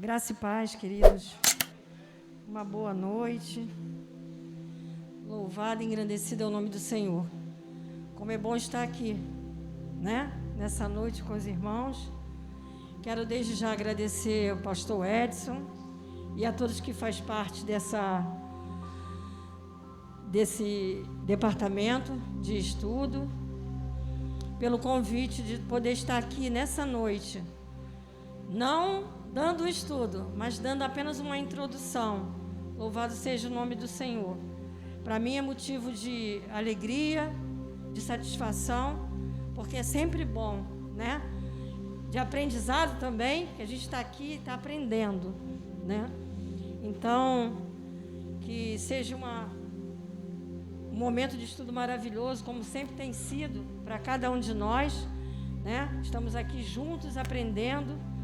Graça e paz, queridos. Uma boa noite. Louvado e engrandecido é o nome do Senhor. Como é bom estar aqui, né? Nessa noite com os irmãos. Quero desde já agradecer ao pastor Edson e a todos que fazem parte desse departamento de estudo, pelo convite de poder estar aqui nessa noite. Não dando o estudo, mas dando apenas uma introdução. Louvado seja o nome do Senhor. Para mim é motivo de alegria, de satisfação, porque é sempre bom, né? De aprendizado também, que a gente está aqui e está aprendendo, né? Então, que seja um momento de estudo maravilhoso, como sempre tem sido para cada um de nós, né? Estamos aqui juntos aprendendo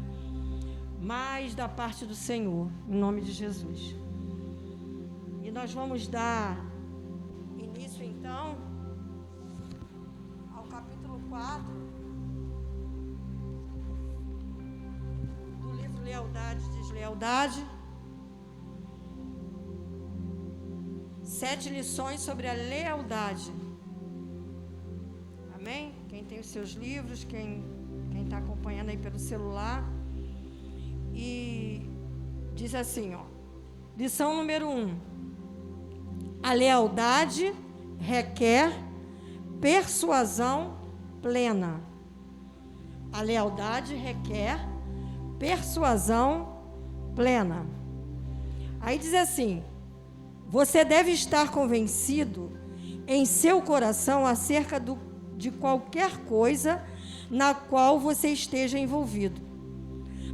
mais da parte do Senhor, em nome de Jesus. E nós vamos dar início, então, ao capítulo 4 do livro Lealdade e Deslealdade. 7 lições sobre a lealdade. Amém? Quem tem os seus livros, quem está acompanhando aí pelo celular. E diz assim, ó. Lição número 1. A lealdade requer persuasão plena. A lealdade requer persuasão plena. Aí diz assim: você deve estar convencido em seu coração acerca de qualquer coisa na qual você esteja envolvido.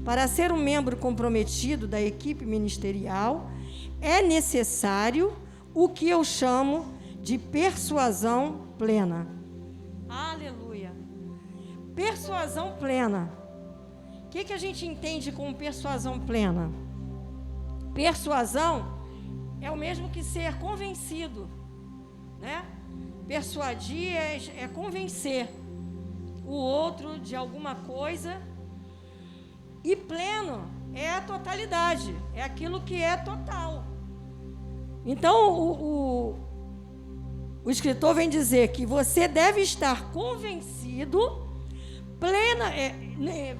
Para ser um membro comprometido da equipe ministerial, é necessário o que eu chamo de persuasão plena. Aleluia! Persuasão plena. O que a gente entende como persuasão plena? Persuasão é o mesmo que ser convencido, né? Persuadir é convencer o outro de alguma coisa, e pleno é a totalidade, é aquilo que é total. Então, o escritor vem dizer que você deve estar convencido,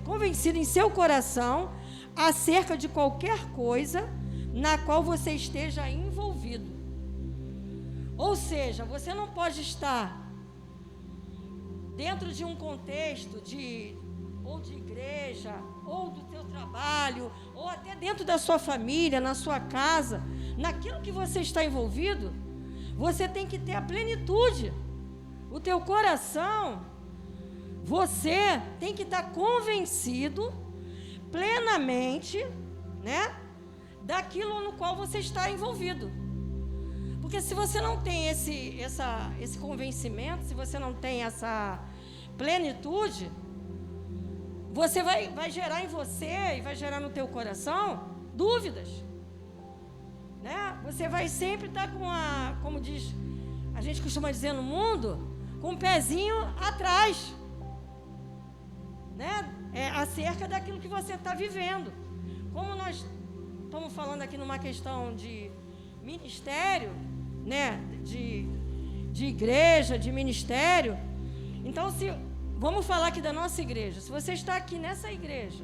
convencido em seu coração acerca de qualquer coisa na qual você esteja envolvido. Ou seja, você não pode estar dentro de um contexto ou de igreja, ou do teu trabalho, ou até dentro da sua família, na sua casa, naquilo que você está envolvido. Você tem que ter a plenitude. O teu coração, você tem que estar convencido plenamente, né, daquilo no qual você está envolvido. Porque se você não tem esse convencimento, se você não tem essa plenitude, você vai gerar em você e vai gerar no teu coração dúvidas, né? Você vai sempre estar como a gente costuma dizer no mundo, com o pezinho atrás, né? Acerca daquilo que você está vivendo. Como nós estamos falando aqui numa questão de ministério, né? De igreja, de ministério. Então, vamos falar aqui da nossa igreja. Se você está aqui nessa igreja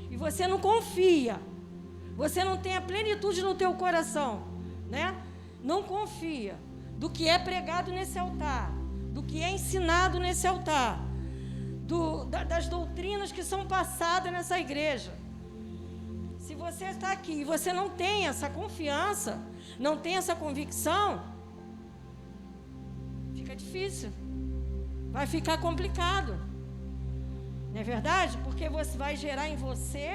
e você não confia, você não tem a plenitude no teu coração, né? Não confia do que é pregado nesse altar, do que é ensinado nesse altar, das doutrinas que são passadas nessa igreja. Se você está aqui e você não tem essa confiança, não tem essa convicção, fica difícil. Vai ficar complicado. Não é verdade? Porque você vai gerar em você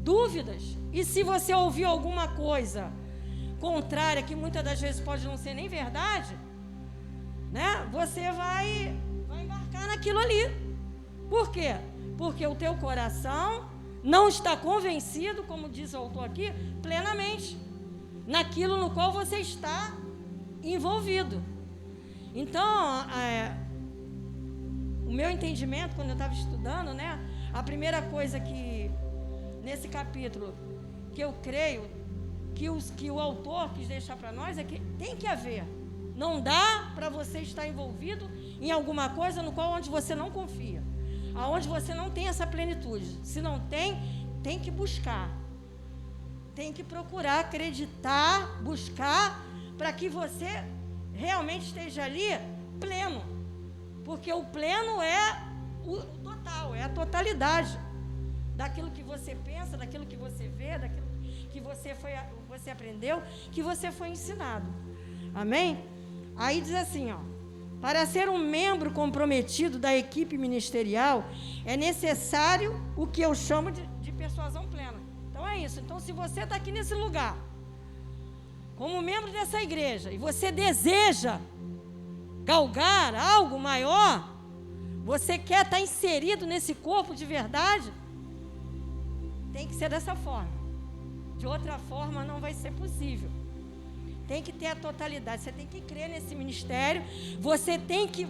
dúvidas. E se você ouvir alguma coisa contrária, que muitas das vezes pode não ser nem verdade, né? Você vai embarcar naquilo ali. Por quê? Porque o teu coração não está convencido, como diz o autor aqui, plenamente, naquilo no qual você está envolvido. Então, o meu entendimento, quando eu estava estudando, né, a primeira coisa que nesse capítulo, que eu creio que o autor quis deixar para nós, é que tem que haver. Não dá para você estar envolvido em alguma coisa no qual onde você não confia, aonde você não tem essa plenitude. Se não tem, tem que buscar. Tem que procurar, acreditar, buscar, para que você realmente esteja ali pleno. Porque o pleno é o total, é a totalidade daquilo que você pensa, daquilo que você vê, daquilo que você aprendeu, que você foi ensinado. Amém? Aí diz assim, ó: para ser um membro comprometido da equipe ministerial, é necessário o que eu chamo de persuasão plena. Então é isso. Então, se você está aqui nesse lugar, como membro dessa igreja, e você deseja galgar algo maior, você quer estar inserido nesse corpo de verdade, tem que ser dessa forma. De outra forma, não vai ser possível. Tem que ter a totalidade. Você tem que crer nesse ministério. Você tem que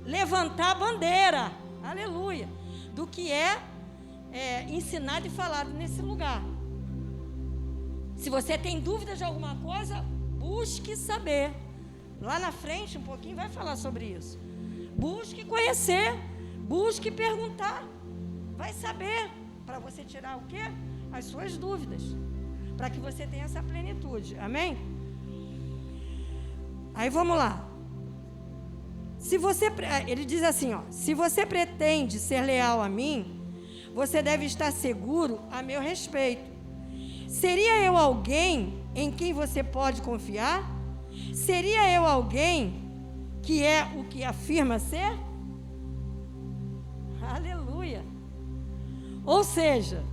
levantar a bandeira, aleluia, do que é ensinado e falado nesse lugar. Se você tem dúvidas de alguma coisa, busque saber. Lá na frente, um pouquinho, vai falar sobre isso. Busque conhecer, busque perguntar. Vai saber, para você tirar o quê? As suas dúvidas, para que você tenha essa plenitude. Amém? Aí vamos lá. Ele diz assim, ó: se você pretende ser leal a mim, você deve estar seguro a meu respeito. Seria eu alguém em quem você pode confiar? Seria eu alguém que é o que afirma ser? Aleluia! Ou seja,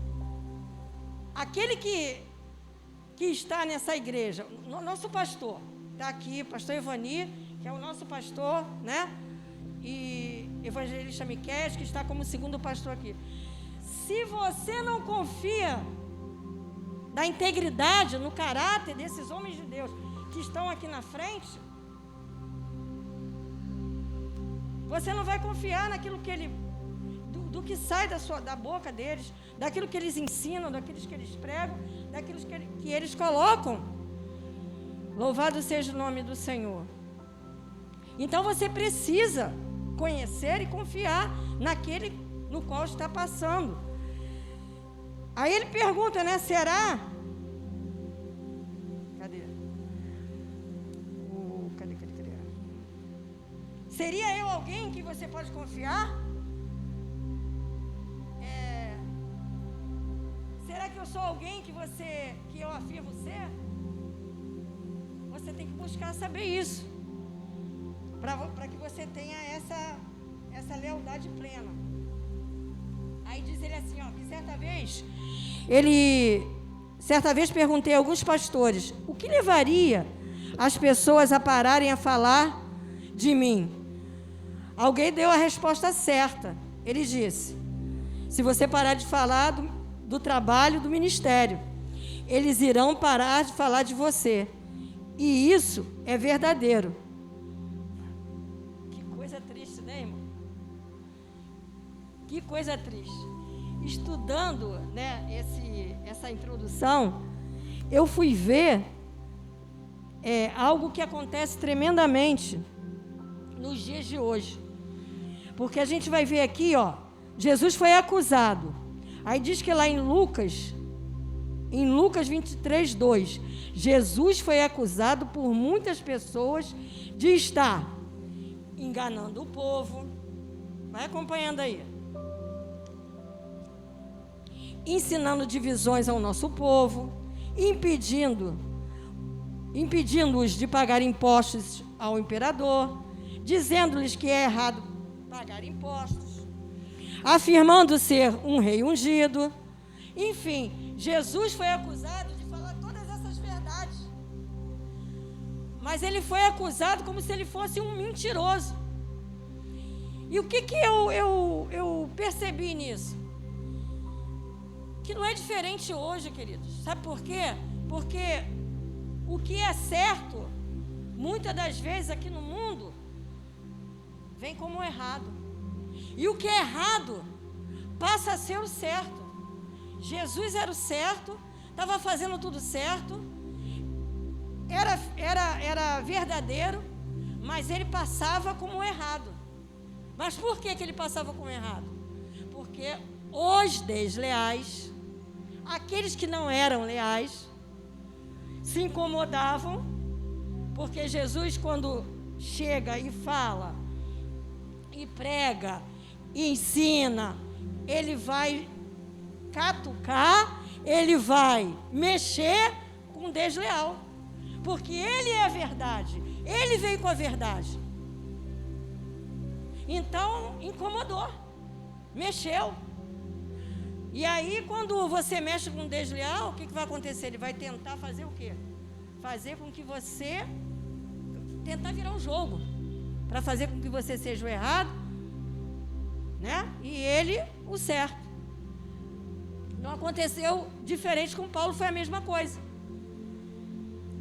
aquele que está nessa igreja, nosso pastor, está aqui, pastor Evani, que é o nosso pastor, né? E evangelista Miquel, que está como segundo pastor aqui. Se você não confia da integridade, no caráter desses homens de Deus que estão aqui na frente, você não vai confiar naquilo que do que sai da boca deles, daquilo que eles ensinam, daquilo que eles pregam, daquilo que eles colocam. Louvado seja o nome do Senhor. Então você precisa conhecer e confiar naquele no qual está passando. Aí ele pergunta, né? Será? Cadê? Cadê? Seria eu alguém que você pode confiar? Será que eu sou alguém que eu afirmo ser? Você tem que buscar saber isso, para que você tenha essa lealdade plena. Aí diz ele assim, ó, que certa vez perguntei a alguns pastores: o que levaria as pessoas a pararem a falar de mim? Alguém deu a resposta certa. Ele disse: se você parar de falar do trabalho do ministério, eles irão parar de falar de você. E isso é verdadeiro. Que coisa triste, né, irmão? Que coisa triste. Estudando, né, essa introdução, eu fui ver algo que acontece tremendamente nos dias de hoje. Porque a gente vai ver aqui, ó, Jesus foi acusado. Aí diz que lá em Lucas 23:2, Jesus foi acusado por muitas pessoas de estar enganando o povo. Vai acompanhando aí. Ensinando divisões ao nosso povo, impedindo-os de pagar impostos ao imperador, dizendo-lhes que é errado pagar impostos, afirmando ser um rei ungido. Enfim, Jesus foi acusado de falar todas essas verdades, mas ele foi acusado como se ele fosse um mentiroso. E o que eu percebi nisso? Que não é diferente hoje, queridos. Sabe por quê? Porque o que é certo, muitas das vezes aqui no mundo, vem como errado. E o que é errado passa a ser o certo. Jesus era o certo, estava fazendo tudo certo, era verdadeiro, mas ele passava como errado. Mas por que ele passava como errado? Porque os desleais, aqueles que não eram leais, se incomodavam, porque Jesus, quando chega e fala, e prega, e ensina, ele vai catucar, ele vai mexer com o desleal, porque ele é a verdade, ele veio com a verdade. Então, incomodou, mexeu. E aí, quando você mexe com o desleal, o que vai acontecer? Ele vai tentar fazer o quê? Fazer com que você, tentar virar um jogo, para fazer com que você seja o errado, né? E ele o certo. Não aconteceu diferente com Paulo, foi a mesma coisa.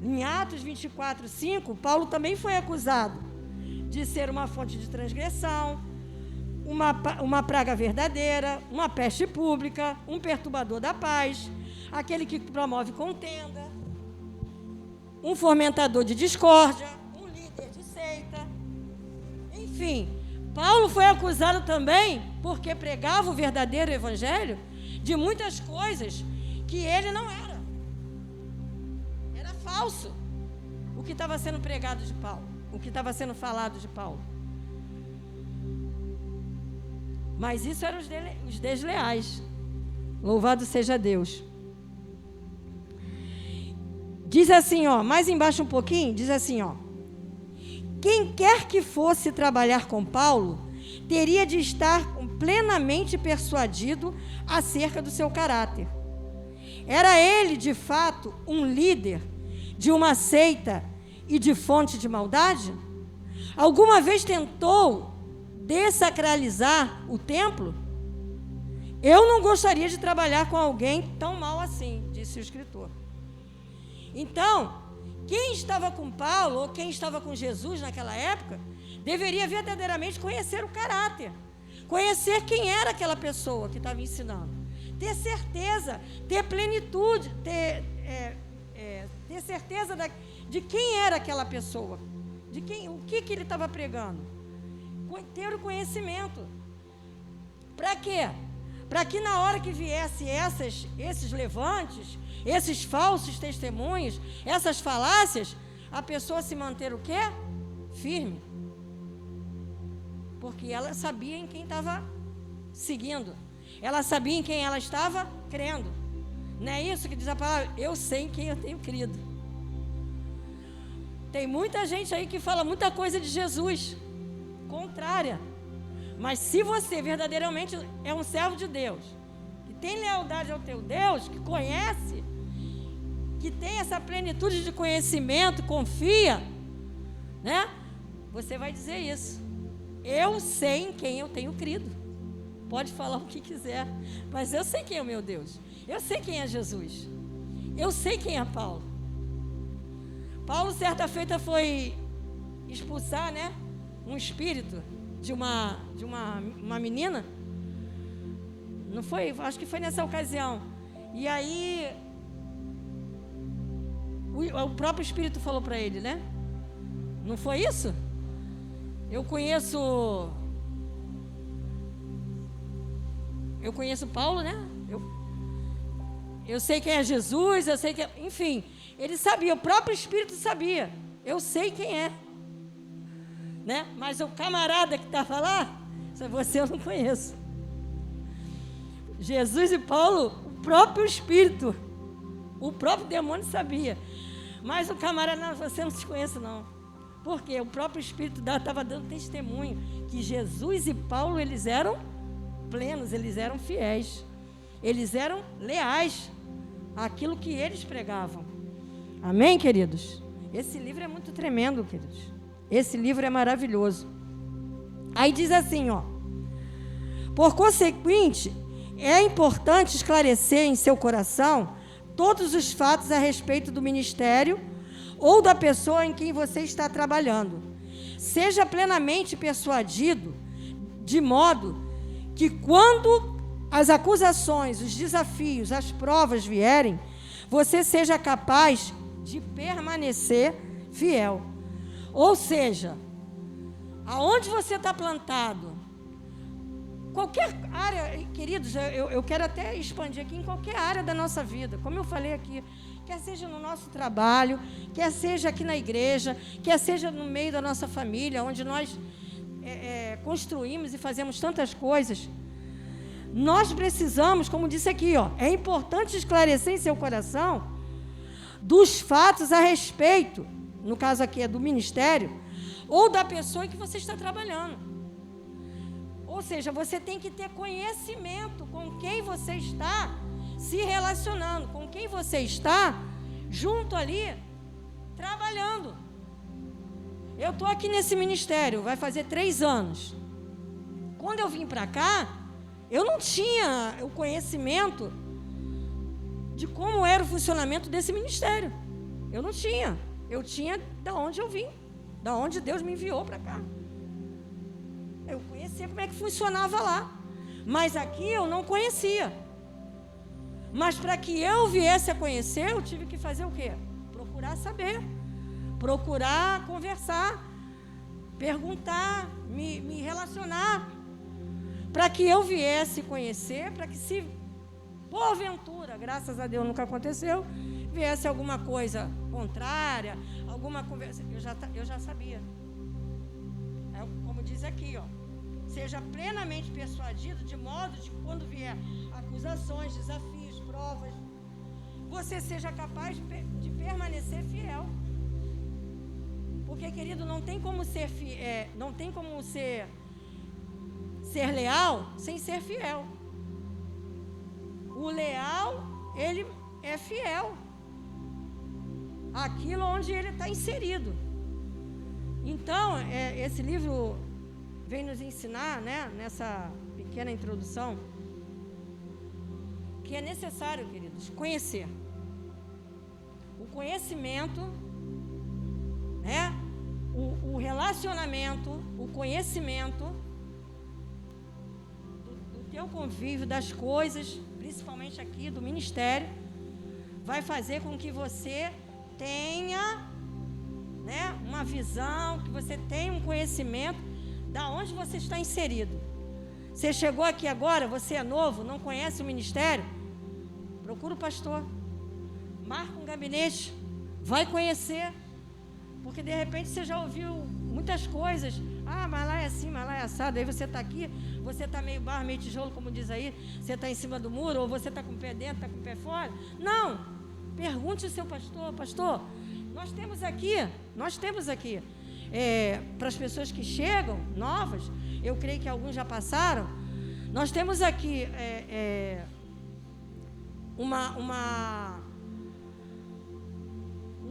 Em Atos 24:5, Paulo também foi acusado de ser uma fonte de transgressão, uma praga verdadeira, uma peste pública, um perturbador da paz, aquele que promove contenda, um fomentador de discórdia, um líder de seita. Enfim, Paulo foi acusado também, porque pregava o verdadeiro evangelho, de muitas coisas que ele não era. Era falso o que estava sendo pregado de Paulo, o que estava sendo falado de Paulo. Mas isso eram os desleais. Louvado seja Deus. Diz assim, ó, mais embaixo um pouquinho, diz assim, ó: quem quer que fosse trabalhar com Paulo, teria de estar plenamente persuadido acerca do seu caráter. Era ele, de fato, um líder de uma seita e de fonte de maldade? Alguma vez tentou desacralizar o templo? Eu não gostaria de trabalhar com alguém tão mau assim, disse o escritor. Então, quem estava com Paulo, ou quem estava com Jesus naquela época, deveria verdadeiramente conhecer o caráter, conhecer quem era aquela pessoa que estava ensinando, ter certeza, ter plenitude, ter certeza de quem era aquela pessoa, o que ele estava pregando, ter o conhecimento. Para quê? Para que na hora que viesse esses levantes, esses falsos testemunhos, essas falácias, a pessoa se manter o quê? Firme. Porque ela sabia em quem estava seguindo. Ela sabia em quem ela estava crendo. Não é isso que diz a palavra? Eu sei em quem eu tenho crido. Tem muita gente aí que fala muita coisa de Jesus, contrária. Mas se você verdadeiramente é um servo de Deus, que tem lealdade ao teu Deus, que conhece, que tem essa plenitude de conhecimento, confia, né? Você vai dizer isso. Eu sei em quem eu tenho crido. Pode falar o que quiser, mas eu sei quem é o meu Deus. Eu sei quem é Jesus. Eu sei quem é Paulo. Paulo, certa feita, foi expulsar, né, um espírito de uma menina. Não foi? Acho que foi nessa ocasião. E aí, o próprio espírito falou para ele, né? Não foi isso? Eu conheço Paulo, né? Eu sei quem é Jesus, eu sei que... Enfim, ele sabia, o próprio Espírito sabia. Eu sei quem é. Né? Mas o camarada que estava lá, você eu não conheço. Jesus e Paulo, o próprio Espírito, o próprio demônio sabia. Mas o camarada, não, você não se conhece não. Porque o próprio Espírito estava dando testemunho que Jesus e Paulo, eles eram plenos, eles eram fiéis, eles eram leais àquilo que eles pregavam. Amém, queridos? Esse livro é muito tremendo, queridos. Esse livro é maravilhoso. Aí diz assim, ó: por consequente, é importante esclarecer em seu coração todos os fatos a respeito do ministério ou da pessoa em quem você está trabalhando. Seja plenamente persuadido, de modo que quando as acusações, os desafios, as provas vierem, você seja capaz de permanecer fiel. Ou seja, aonde você está plantado, qualquer área, queridos, eu quero até expandir aqui, em qualquer área da nossa vida, como eu falei aqui, quer seja no nosso trabalho, quer seja aqui na igreja, quer seja no meio da nossa família, onde nós construímos e fazemos tantas coisas, nós precisamos, como disse aqui, é importante esclarecer em seu coração dos fatos a respeito, no caso aqui é do ministério, ou da pessoa em que você está trabalhando. Ou seja, você tem que ter conhecimento com quem você está se relacionando, com quem você está junto ali, trabalhando. Eu estou aqui nesse ministério, vai fazer 3 anos. Quando eu vim para cá, eu não tinha o conhecimento de como era o funcionamento desse ministério. Eu não tinha. Eu tinha de onde eu vim, de onde Deus me enviou para cá. Eu conhecia como é que funcionava lá. Mas aqui eu não conhecia. Mas para que eu viesse a conhecer, eu tive que fazer o quê? Procurar saber. Procurar conversar. Perguntar, me relacionar. Para que eu viesse conhecer, para que se porventura, graças a Deus nunca aconteceu, viesse alguma coisa contrária, alguma conversa, eu já sabia. Como diz aqui, seja plenamente persuadido, de modo de que quando vier acusações, desafios, provas, você seja capaz de permanecer fiel. Porque, querido, não tem como ser leal sem ser fiel. O leal, ele é fiel àquilo onde ele está inserido. Então, esse livro vem nos ensinar, né, nessa pequena introdução, que é necessário, queridos, conhecer. O conhecimento, né, o relacionamento, o conhecimento do teu convívio, das coisas, principalmente aqui do ministério, vai fazer com que você tenha, né, uma visão, que você tenha um conhecimento da onde você está inserido. Você chegou aqui agora, você é novo, não conhece o ministério, procura o pastor, marca um gabinete, vai conhecer, porque de repente você já ouviu muitas coisas. Mas lá é assim, mas lá é assado. Aí você está aqui, você está meio barro, meio tijolo, como diz aí, você está em cima do muro, ou você está com o pé dentro, está com o pé fora. Não, pergunte ao seu pastor: pastor, nós temos aqui, para as pessoas que chegam, novas, eu creio que alguns já passaram, nós temos aqui um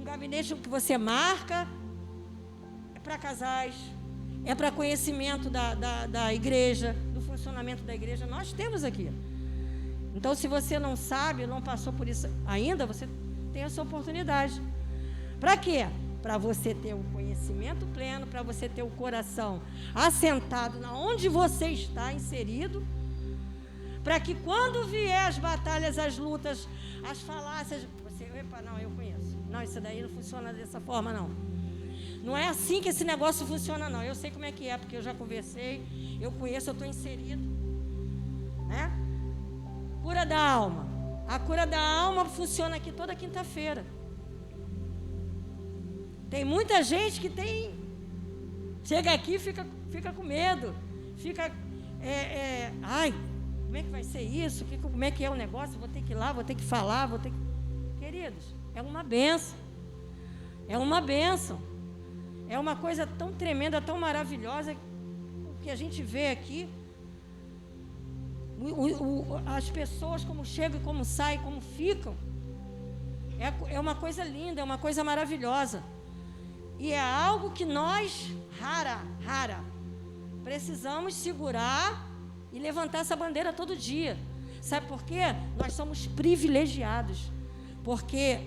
gabinete que você marca, é para casais, é para conhecimento da igreja, do funcionamento da igreja, nós temos aqui. Então, se você não sabe, não passou por isso ainda, você tem essa oportunidade. Para quê? Para você ter o conhecimento pleno, para você ter o coração assentado na onde você está inserido, para que quando vier as batalhas, as lutas, as falácias, você, não, eu conheço. Não, isso daí não funciona dessa forma, não. Não é assim que esse negócio funciona, não. Eu sei como é que é, porque eu já conversei, eu conheço, eu estou inserido. Né? Cura da alma. A cura da alma funciona aqui toda quinta-feira. Tem muita gente que chega aqui e fica com medo. Fica, como é que vai ser isso? Como é que é o negócio? Vou ter que ir lá, vou ter que falar, Queridos, é uma bênção. É uma bênção. É uma coisa tão tremenda, tão maravilhosa, o que a gente vê aqui. As pessoas como chegam, como saem, como ficam. É uma coisa linda, é uma coisa maravilhosa. E é algo que nós, precisamos segurar e levantar essa bandeira todo dia. Sabe por quê? Nós somos privilegiados. Porque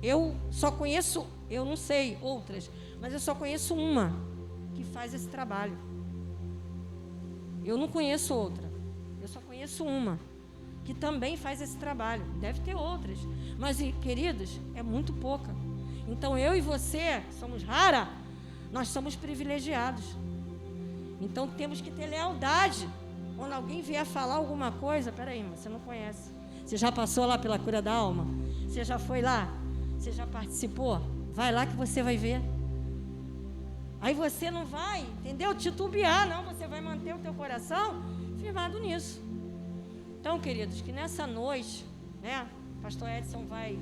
eu só conheço, eu não sei outras, mas eu só conheço uma que faz esse trabalho. Eu não conheço outra. Eu só conheço conheço uma que também faz esse trabalho. Deve ter outras, mas, queridos, é muito pouca. Então, eu e você somos rara, nós somos privilegiados. Então, temos que ter lealdade. Quando alguém vier falar alguma coisa, peraí, você não conhece. Você já passou lá pela cura da alma? Você já foi lá? Você já participou? Vai lá que você vai ver. Aí você não vai, entendeu? Titubear, não. Você vai manter o teu coração firmado nisso. Então, queridos, que nessa noite, né, pastor Edson vai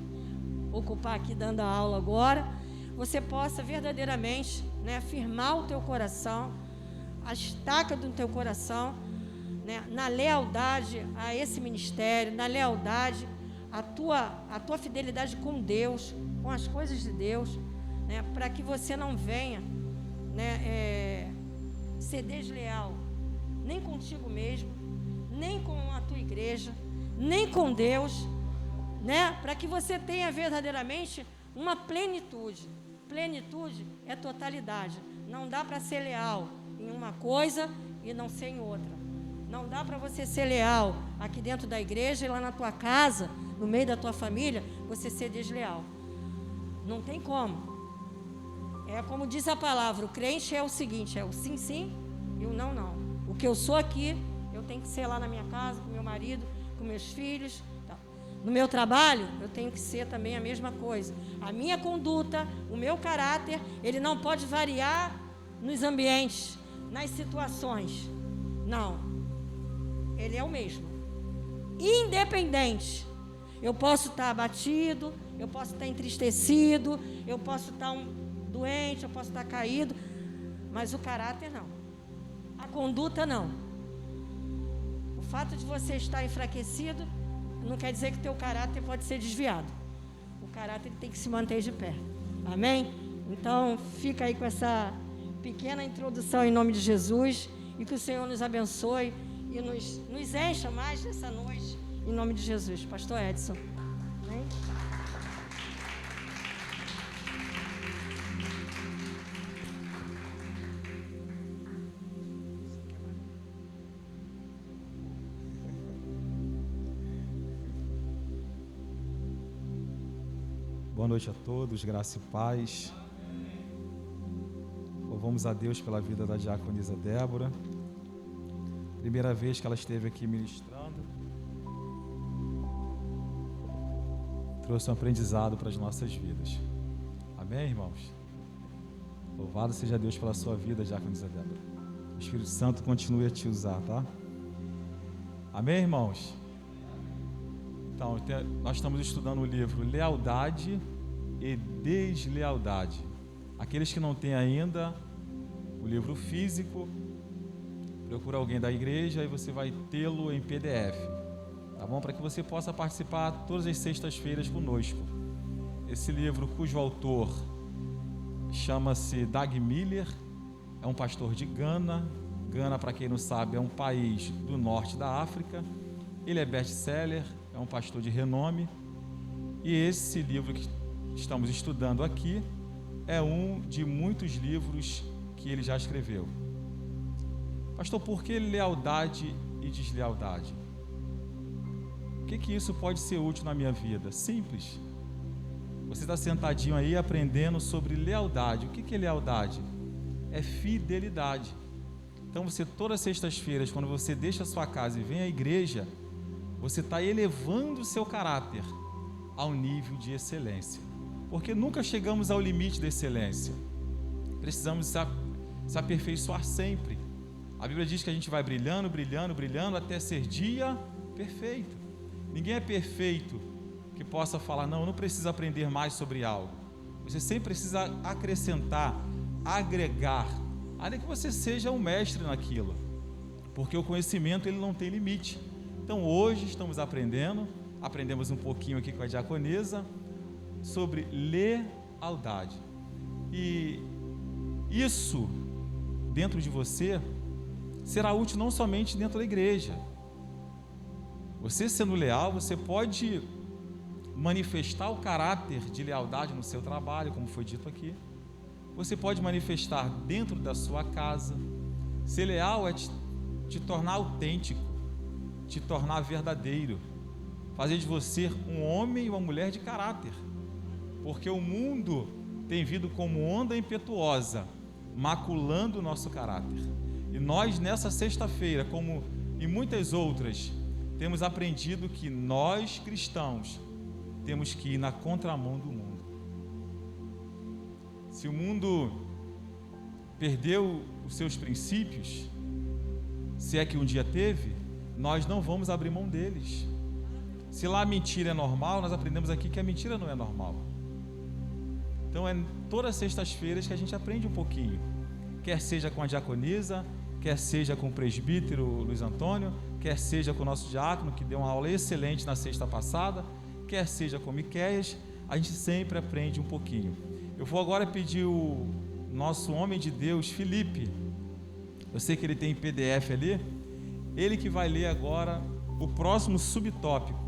ocupar aqui dando a aula agora, você possa verdadeiramente, né, firmar o teu coração, a estaca do teu coração, né, na lealdade a esse ministério, na lealdade à tua fidelidade com Deus, com as coisas de Deus, né, para que você não venha, né, ser desleal, nem contigo mesmo, nem com a tua igreja, nem com Deus, né, para que você tenha verdadeiramente uma plenitude. Plenitude é totalidade. Não dá para ser leal em uma coisa e não ser em outra. Não dá para você ser leal aqui dentro da igreja e lá na tua casa, no meio da tua família, você ser desleal. Não tem como. É como diz a palavra, o crente é o seguinte, é o sim, sim e o não, não. O que eu sou aqui, eu tenho que ser lá na minha casa, com meu marido, com meus filhos. Tá. No meu trabalho, eu tenho que ser também a mesma coisa. A minha conduta, o meu caráter, ele não pode variar nos ambientes, nas situações. Não. Ele é o mesmo. Independente. Eu posso estar abatido, eu posso estar entristecido, eu posso estar doente, eu posso estar caído, mas o caráter não. A conduta não. O fato de você estar enfraquecido não quer dizer que o teu caráter pode ser desviado. O caráter tem que se manter de pé. Amém? Então, fica aí com essa pequena introdução em nome de Jesus e que o Senhor nos abençoe e nos encha mais nessa noite em nome de Jesus. Pastor Edson. Amém? Boa noite a todos, graça e paz. Louvamos a Deus pela vida da diaconisa Débora. Primeira vez que ela esteve aqui ministrando. Trouxe um aprendizado para as nossas vidas. Amém, irmãos? Louvado seja Deus pela sua vida, diaconisa Débora. O Espírito Santo continue a te usar, tá? Amém, irmãos? Então, nós estamos estudando o livro Lealdade e Deslealdade. Aqueles que não têm ainda o livro físico, procura alguém da igreja e você vai tê-lo em PDF, tá bom? Para que você possa participar todas as sextas-feiras conosco. Esse livro, cujo autor chama-se Dag Miller, é um pastor de Gana. Gana, para quem não sabe, é um país do norte da África. Ele é best-seller, é um pastor de renome, e esse livro que estamos estudando aqui é um de muitos livros que ele já escreveu. Pastor, por que lealdade e deslealdade? O que isso pode ser útil na minha vida? Simples. Você está sentadinho aí aprendendo sobre lealdade. O que é lealdade? É fidelidade. Então você, todas as sextas-feiras, quando você deixa a sua casa e vem à igreja, você está elevando o seu caráter ao nível de excelência, porque nunca chegamos ao limite da excelência. Precisamos se aperfeiçoar sempre. A Bíblia diz que a gente vai brilhando, brilhando, brilhando até ser dia perfeito. Ninguém é perfeito que possa falar, não, eu não preciso aprender mais sobre algo. Você sempre precisa acrescentar, agregar, ainda que você seja um mestre naquilo, porque o conhecimento ele não tem limite. Então hoje estamos aprendemos um pouquinho aqui com a diaconisa sobre lealdade. E isso dentro de você será útil não somente dentro da igreja. Você sendo leal, você pode manifestar o caráter de lealdade no seu trabalho, como foi dito aqui. Você pode manifestar dentro da sua casa. Ser leal é te tornar autêntico. te tornar verdadeiro, fazer de você um homem e uma mulher de caráter, porque o mundo tem vindo como onda impetuosa, maculando o nosso caráter. E nós, nessa sexta-feira, como em muitas outras, temos aprendido que nós, cristãos, temos que ir na contramão do mundo. Se o mundo perdeu os seus princípios, se é que um dia teve, nós não vamos abrir mão deles. Se lá a mentira é normal, nós aprendemos aqui que a mentira não é normal. Então é todas as sextas-feiras que a gente aprende um pouquinho, quer seja com a diaconisa, quer seja com o presbítero Luiz Antônio, quer seja com o nosso diácono, que deu uma aula excelente na sexta passada, quer seja com Miqueias, a gente sempre aprende um pouquinho. Eu vou agora pedir o nosso homem de Deus, Felipe, eu sei que ele tem PDF ali, ele que vai ler agora o próximo subtópico,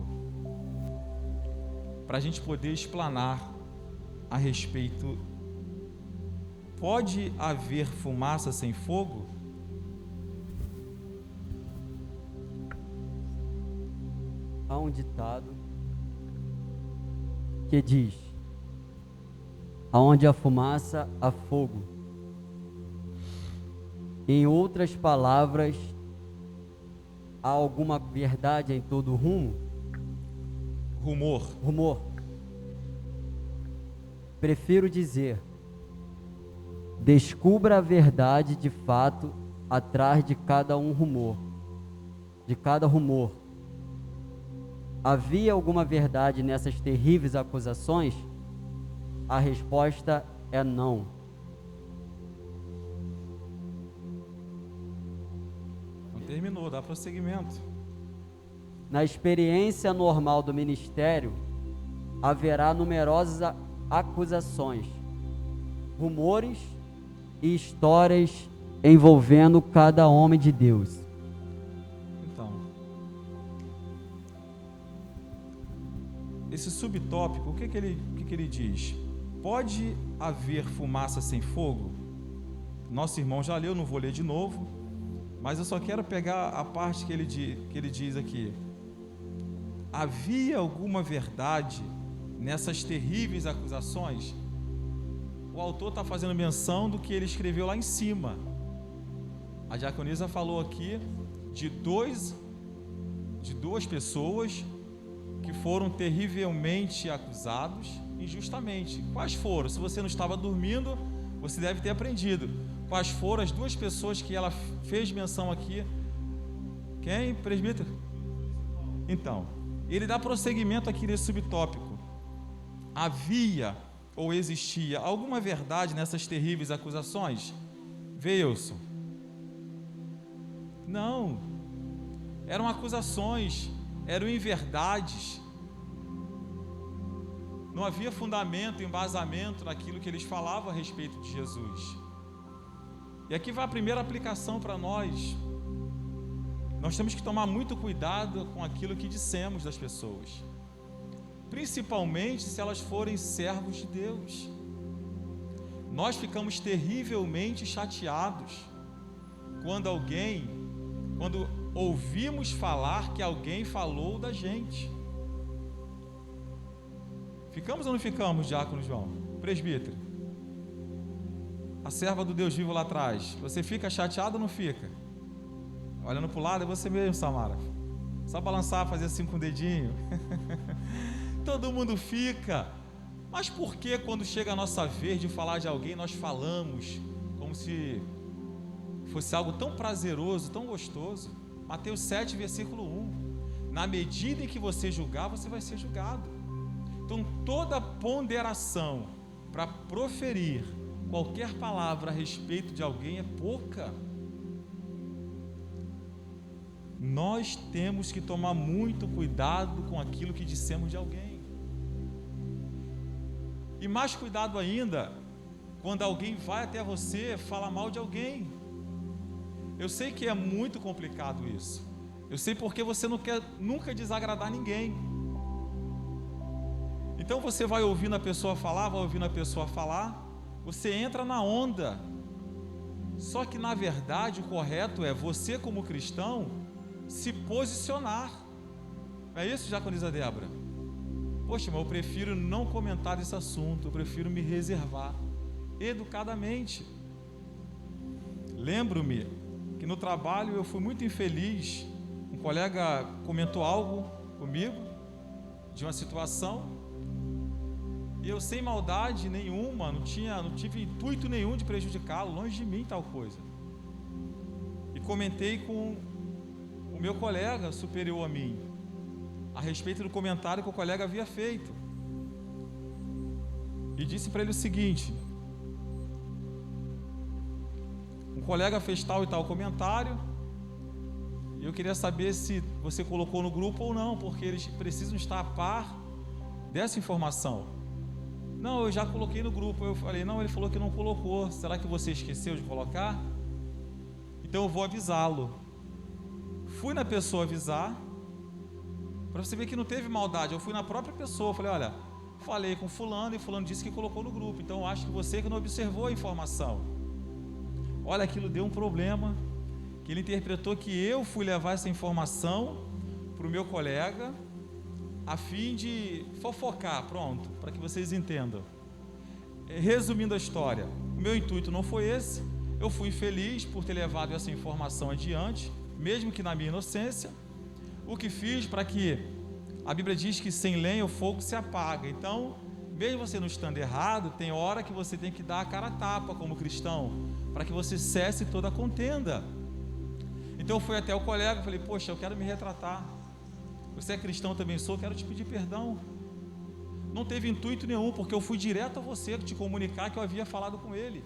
para a gente poder explanar a respeito. Pode haver fumaça sem fogo? Há um ditado que diz: aonde há fumaça, há fogo. Em outras palavras, há alguma verdade em todo rumo? Rumor. Prefiro dizer: descubra a verdade de fato atrás de cada rumor. Havia alguma verdade nessas terríveis acusações? A resposta é não. Não terminou, dá prosseguimento. Na experiência normal do ministério, haverá numerosas acusações, rumores e histórias envolvendo cada homem de Deus. Então, esse subtópico, o que ele diz? Pode haver fumaça sem fogo? Nosso irmão já leu, não vou ler de novo, mas eu só quero pegar a parte que ele diz aqui. Havia alguma verdade nessas terríveis acusações? O autor está fazendo menção do que ele escreveu lá em cima. A diaconisa falou aqui de duas pessoas que foram terrivelmente acusados injustamente. Quais foram? Se você não estava dormindo, você deve ter aprendido. Quais foram as duas pessoas que ela fez menção aqui? Quem? Presbítero? Então, ele dá prosseguimento aqui nesse subtópico. Havia ou existia alguma verdade nessas terríveis acusações? Veilson? Não. Eram acusações, eram inverdades. Não havia fundamento, embasamento naquilo que eles falavam a respeito de Jesus. E aqui vai a primeira aplicação para nós. Nós temos que tomar muito cuidado com aquilo que dissemos das pessoas, principalmente se elas forem servos de Deus. Nós ficamos terrivelmente chateados quando ouvimos falar que alguém falou da gente. Ficamos ou não ficamos, diácono João? Presbítero, a serva do Deus vivo lá atrás, você fica chateado ou não fica? Olhando para o lado, é você mesmo, Samara. Só balançar, fazer assim com o dedinho. Todo mundo fica. Mas por que quando chega a nossa vez de falar de alguém, nós falamos como se fosse algo tão prazeroso, tão gostoso? Mateus 7, versículo 1. Na medida em que você julgar, você vai ser julgado. Então toda ponderação para proferir qualquer palavra a respeito de alguém é pouca. Nós temos que tomar muito cuidado com aquilo que dissemos de alguém. E mais cuidado ainda, quando alguém vai até você falar mal de alguém. Eu sei que é muito complicado isso. Eu sei porque você não quer nunca desagradar ninguém. Então você vai ouvindo a pessoa falar, você entra na onda. Só que na verdade o correto é você como cristão se posicionar. Não é isso, diaconisa Débora? Poxa, mas eu prefiro não comentar desse assunto, eu prefiro me reservar educadamente. Lembro-me que no trabalho eu fui muito infeliz. Um colega comentou algo comigo de uma situação e eu, sem maldade nenhuma, não tive intuito nenhum de prejudicá-lo, longe de mim tal coisa. E comentei com o meu colega superior a mim a respeito do comentário que o colega havia feito, e disse para ele o seguinte: um colega fez tal e tal comentário, e eu queria saber se você colocou no grupo ou não, porque eles precisam estar a par dessa informação. Não, eu já coloquei no grupo. Eu falei, não, ele falou que não colocou. Será que você esqueceu de colocar? Então eu vou avisá-lo. Fui na pessoa avisar, para você ver que não teve maldade. Eu fui na própria pessoa, falei, olha, falei com fulano e fulano disse que colocou no grupo, então eu acho que você que não observou a informação. Olha, aquilo deu um problema, que ele interpretou que eu fui levar essa informação para o meu colega, a fim de fofocar, pronto, para que vocês entendam. Resumindo a história, o meu intuito não foi esse, eu fui infeliz por ter levado essa informação adiante, mesmo que na minha inocência. O que fiz para que, a Bíblia diz que sem lenha o fogo se apaga, então, mesmo você não estando errado, tem hora que você tem que dar a cara a tapa como cristão, para que você cesse toda a contenda. Então eu fui até o colega e falei, poxa, eu quero me retratar, você é cristão, também sou, quero te pedir perdão. Não teve intuito nenhum, porque eu fui direto a você te comunicar que eu havia falado com ele.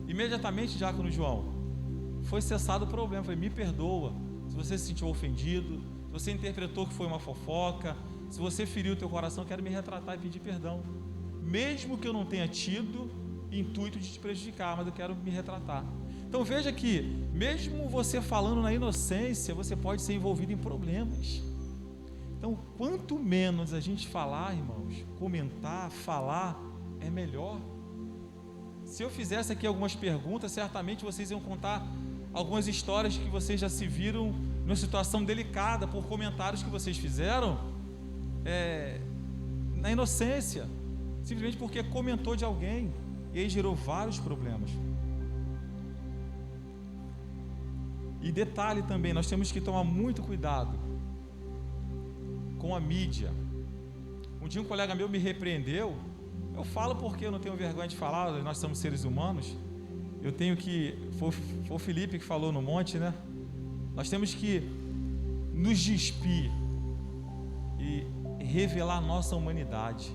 Imediatamente, diácono João, foi cessado o problema. Eu falei, me perdoa se você se sentiu ofendido, se você interpretou que foi uma fofoca, se você feriu o teu coração, eu quero me retratar e pedir perdão, mesmo que eu não tenha tido intuito de te prejudicar, mas eu quero me retratar. Então veja que, mesmo você falando na inocência, você pode ser envolvido em problemas. Então, quanto menos a gente falar, irmãos, comentar, falar, é melhor. Se eu fizesse aqui algumas perguntas, certamente vocês iam contar algumas histórias que vocês já se viram numa situação delicada por comentários que vocês fizeram na inocência, simplesmente porque comentou de alguém, e aí gerou vários problemas. E detalhe também, nós temos que tomar muito cuidado com a mídia. Um dia um colega meu me repreendeu. Eu falo porque eu não tenho vergonha de falar, nós somos seres humanos. Eu tenho que, foi o Felipe que falou no monte, né? Nós temos que nos despir e revelar a nossa humanidade.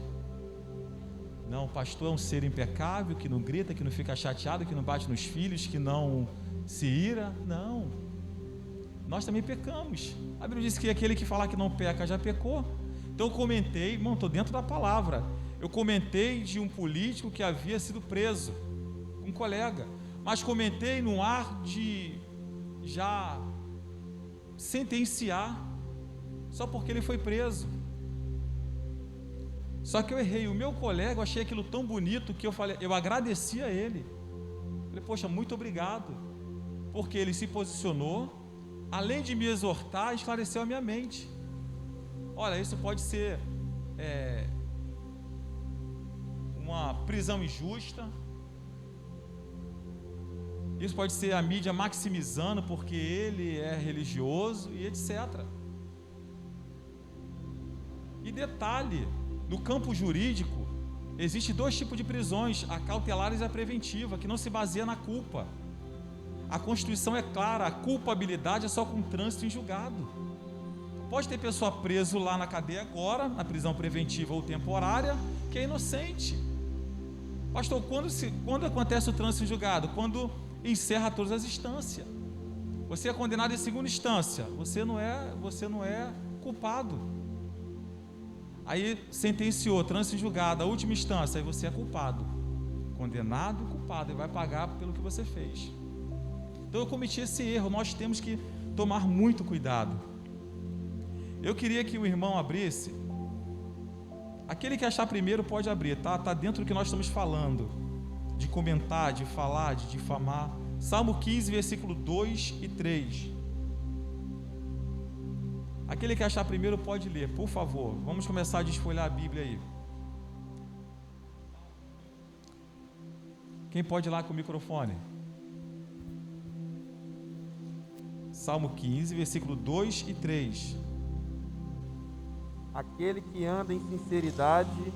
Não, o pastor é um ser impecável, que não grita, que não fica chateado, que não bate nos filhos, que não se ira. Não, nós também pecamos. A Bíblia diz que aquele que falar que não peca já pecou. Então eu comentei, irmão, estou dentro da palavra, eu comentei de um político que havia sido preso, um colega, mas comentei num ar de já sentenciar, só porque ele foi preso. Só que eu errei, o meu colega, eu achei aquilo tão bonito que eu falei, eu agradeci a ele. Falei, poxa, muito obrigado, porque ele se posicionou, além de me exortar, esclareceu a minha mente. Olha, isso pode ser uma prisão injusta, isso pode ser a mídia maximizando porque ele é religioso e etc. E detalhe, no campo jurídico, existem dois tipos de prisões, a cautelar e a preventiva, que não se baseia na culpa. A Constituição é clara, a culpabilidade é só com trânsito em julgado. Pode ter pessoa preso lá na cadeia agora, na prisão preventiva ou temporária, que é inocente. Pastor, quando acontece o trânsito em julgado? Quando encerra todas as instâncias. Você é condenado em segunda instância, você não é culpado. Aí sentenciou, trânsito em julgado, a última instância, aí você é culpado. Condenado e culpado, e vai pagar pelo que você fez. Então eu cometi esse erro, nós temos que tomar muito cuidado. Eu queria que o irmão abrisse, aquele que achar primeiro pode abrir, tá? Está dentro do que nós estamos falando, de comentar, de falar, de difamar. Salmo 15, versículo 2 e 3. Aquele que achar primeiro pode ler, por favor. Vamos começar a desfolhar a Bíblia aí. Quem pode ir lá com o microfone? Salmo 15, versículo 2 e 3. Aquele que anda em sinceridade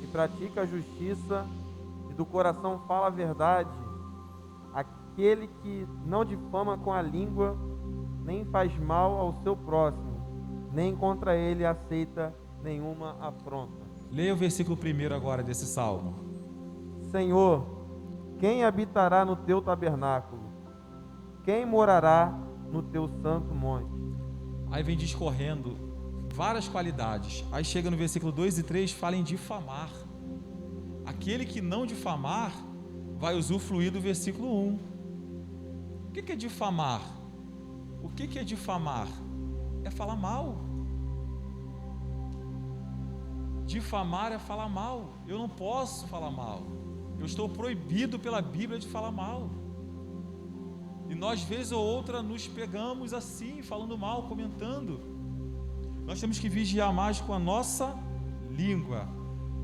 e pratica a justiça e do coração fala a verdade, aquele que não difama com a língua, nem faz mal ao seu próximo, nem contra ele aceita nenhuma afronta. Leia o versículo 1 agora desse salmo. Senhor, quem habitará no teu tabernáculo? Quem morará no teu santo monte? Aí vem discorrendo várias qualidades. Aí chega no versículo 2 e 3, fala em difamar. Aquele que não difamar vai usufruir do versículo 1. O que é difamar? O que é difamar? É falar mal. Difamar é falar mal. Eu não posso falar mal. Eu estou proibido pela Bíblia de falar mal. E nós, vez ou outra, nos pegamos assim, falando mal, comentando. Nós temos que vigiar mais com a nossa língua.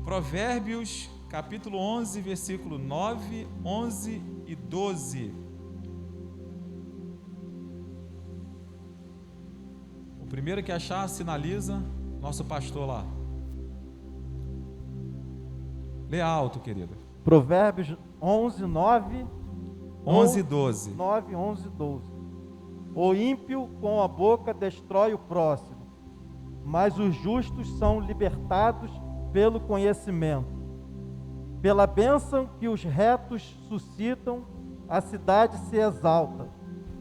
Provérbios, capítulo 11, versículo 9, 11 e 12. O primeiro que achar, sinaliza. Nosso pastor lá. Lê alto, querido. Provérbios 11, 9... 11 e 12. 9, 11 e 12. O ímpio com a boca destrói o próximo, mas os justos são libertados pelo conhecimento. Pela bênção que os retos suscitam, a cidade se exalta,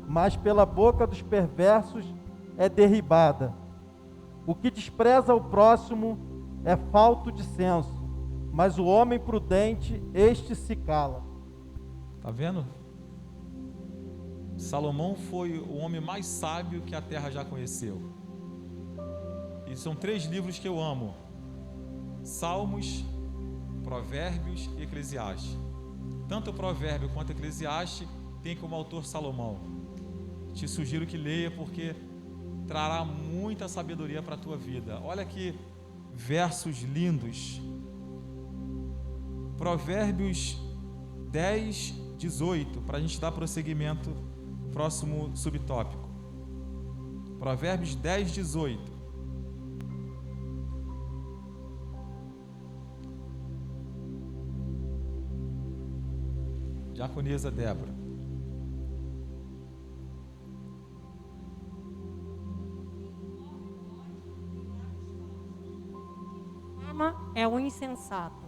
mas pela boca dos perversos é derribada. O que despreza o próximo é falto de senso, mas o homem prudente, este se cala. Está vendo? Salomão foi o homem mais sábio que a terra já conheceu. E são 3 livros que eu amo: Salmos, Provérbios e Eclesiastes. Tanto o Provérbio quanto o Eclesiastes tem como autor Salomão. Te sugiro que leia, porque trará muita sabedoria para a tua vida. Olha que versos lindos. Provérbios 10, 18, para a gente dar prosseguimento. Próximo subtópico. Provérbios 10, 18. Diaconisa Débora. Difama é um insensato.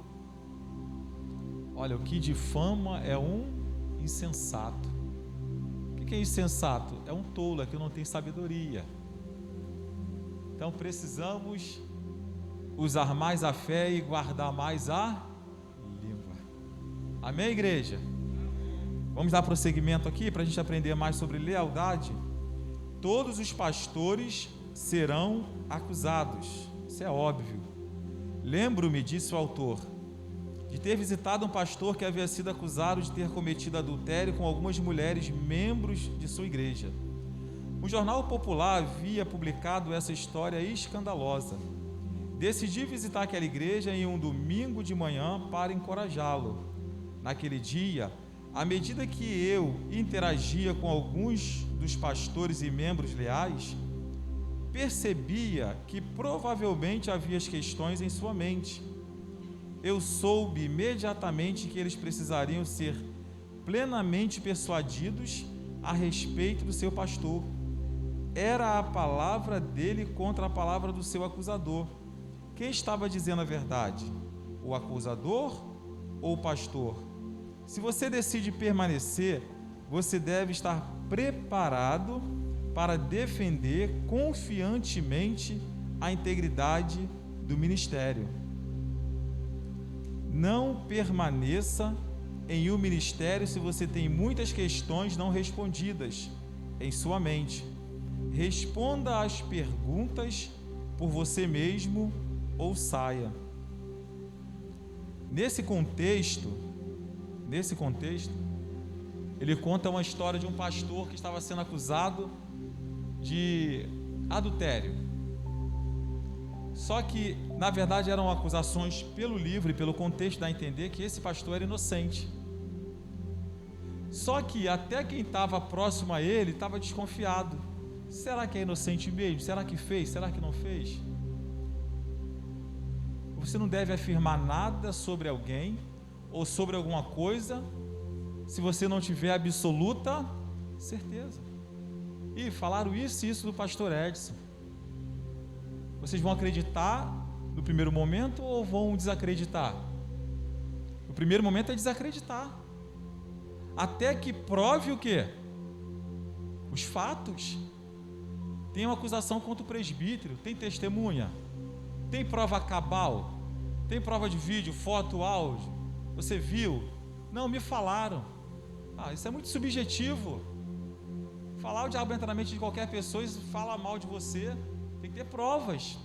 Olha, o que difama é um insensato. O que é insensato? É um tolo, é que não tem sabedoria. Então precisamos usar mais a fé e guardar mais a língua. Amém, igreja? Vamos dar prosseguimento aqui para a gente aprender mais sobre lealdade. Todos os pastores serão acusados. Isso é óbvio. Lembro-me, disse o autor, de ter visitado um pastor que havia sido acusado de ter cometido adultério com algumas mulheres membros de sua igreja. Um jornal popular havia publicado essa história escandalosa. Decidi visitar aquela igreja em um domingo de manhã para encorajá-lo. Naquele dia, à medida que eu interagia com alguns dos pastores e membros leais, percebia que provavelmente havia as questões em sua mente. Eu soube imediatamente que eles precisariam ser plenamente persuadidos a respeito do seu pastor. Era a palavra dele contra a palavra do seu acusador. Quem estava dizendo a verdade? O acusador ou o pastor? Se você decide permanecer, você deve estar preparado para defender confiantemente a integridade do ministério. Não permaneça em um ministério se você tem muitas questões não respondidas em sua mente. Responda às perguntas por você mesmo ou saia. Nesse contexto, ele conta uma história de um pastor que estava sendo acusado de adultério. Só que, na verdade, eram acusações pelo livro e pelo contexto, dá a entender que esse pastor era inocente. Só que até quem estava próximo a ele estava desconfiado. Será que é inocente mesmo? Será que fez? Será que não fez? Você não deve afirmar nada sobre alguém ou sobre alguma coisa se você não tiver absoluta certeza. E falaram isso e isso do pastor Edson. Vocês vão acreditar no primeiro momento ou vão desacreditar? O primeiro momento é desacreditar. Até que prove o quê? Os fatos. Tem uma acusação contra o presbítero, tem testemunha, tem prova cabal, tem prova de vídeo, foto, áudio. Você viu? Não, me falaram. Isso é muito subjetivo. Falar o diabo entra na mente de qualquer pessoa e fala mal de você. Tem que ter provas.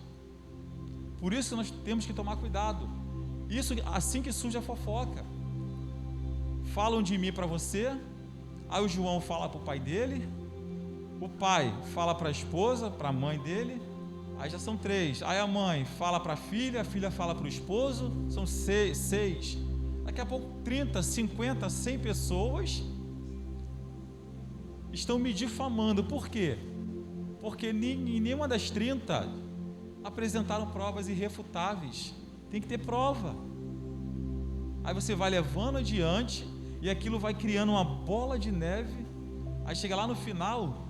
Por isso nós temos que tomar cuidado. Isso assim que surge a fofoca. Falam de mim para você, aí o João fala para o pai dele, o pai fala para a esposa, para a mãe dele, aí já são 3. Aí a mãe fala para a filha fala para o esposo, são 6. Daqui a pouco 30, 50, 100 pessoas estão me difamando. Por quê? Porque em nenhuma das 30 apresentaram provas irrefutáveis. Tem que ter prova. Aí você vai levando adiante e aquilo vai criando uma bola de neve. Aí chega lá no final,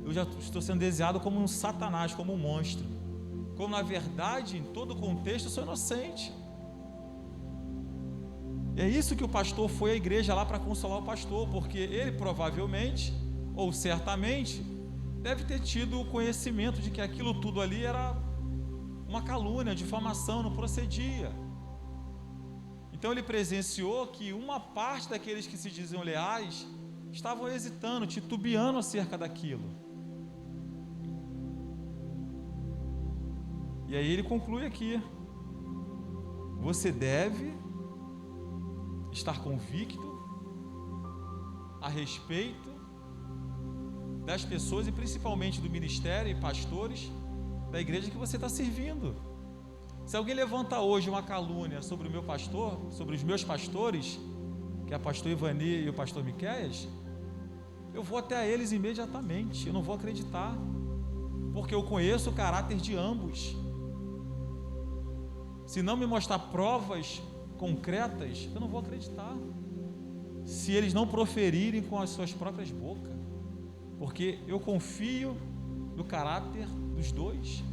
eu já estou sendo desenhado como um satanás, como um monstro. Como na verdade, em todo o contexto, eu sou inocente. É isso que o pastor foi à igreja lá para consolar o pastor, porque ele provavelmente, ou certamente, deve ter tido o conhecimento de que aquilo tudo ali era uma calúnia, difamação, não procedia. Então ele presenciou que uma parte daqueles que se diziam leais estavam hesitando, titubeando acerca daquilo. E aí ele conclui aqui: você deve estar convicto a respeito das pessoas e principalmente do ministério e pastores da igreja que você está servindo. Se alguém levanta hoje uma calúnia sobre o meu pastor, sobre os meus pastores, que é o pastor Ivani e o pastor Miqueias, eu vou até eles imediatamente, eu não vou acreditar, porque eu conheço o caráter de ambos. Se não me mostrar provas concretas, eu não vou acreditar. Se eles não proferirem com as suas próprias bocas, porque eu confio no caráter dos dois.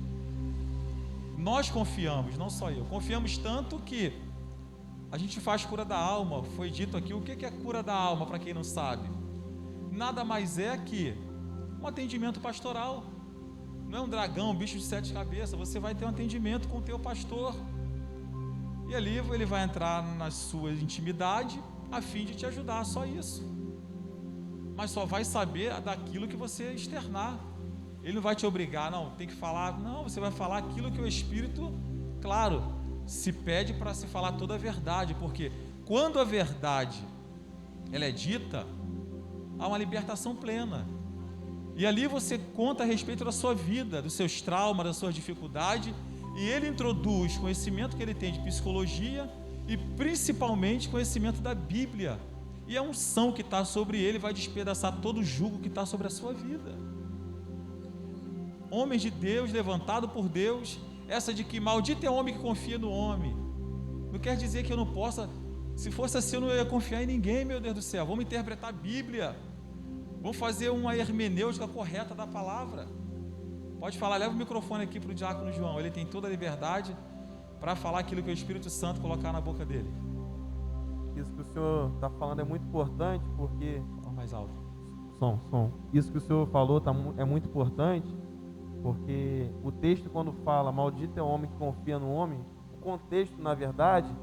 Nós confiamos, não só eu, confiamos tanto que a gente faz cura da alma. Foi dito aqui, o que é cura da alma, para quem não sabe? Nada mais é que um atendimento pastoral. Não é um dragão, um bicho de 7 cabeças. Você vai ter um atendimento com o teu pastor, e ali ele vai entrar na sua intimidade a fim de te ajudar, só isso. Mas só vai saber daquilo que você externar. Ele não vai te obrigar, não, tem que falar, não, você vai falar aquilo que o Espírito, claro, se pede para se falar toda a verdade, porque quando a verdade ela é dita, há uma libertação plena. E ali você conta a respeito da sua vida, dos seus traumas, da sua dificuldade, e ele introduz conhecimento que ele tem de psicologia e principalmente conhecimento da Bíblia. E a unção que está sobre ele vai despedaçar todo o jugo que está sobre a sua vida. Homens de Deus, levantado por Deus, essa de que maldito é o homem que confia no homem. Não quer dizer que eu não possa, se fosse assim eu não ia confiar em ninguém, meu Deus do céu. Vamos interpretar a Bíblia, vamos fazer uma hermenêutica correta da palavra. Pode falar, leva o microfone aqui para o diácono João, ele tem toda a liberdade para falar aquilo que o Espírito Santo colocar na boca dele. Isso que o senhor está falando é muito importante, porque... Mais alto. Som. Isso que o senhor falou é muito importante, porque o texto, quando fala maldito é o homem que confia no homem, o contexto, na verdade,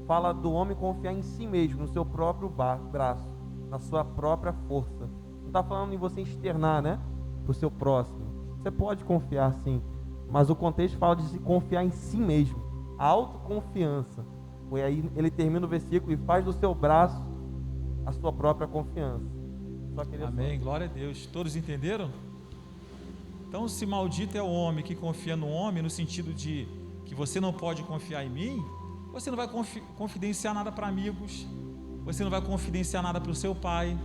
fala do homem confiar em si mesmo, no seu próprio braço, na sua própria força. Não está falando em você externar, né, para o seu próximo. Você pode confiar sim, mas o contexto fala de se confiar em si mesmo, a autoconfiança. E aí ele termina o versículo e faz do seu braço a sua própria confiança. Amém, glória a Deus. Todos entenderam? Então, se maldito é o homem que confia no homem, no sentido de que você não pode confiar em mim, você não vai confidenciar nada para amigos, você não vai confidenciar nada para o seu pai,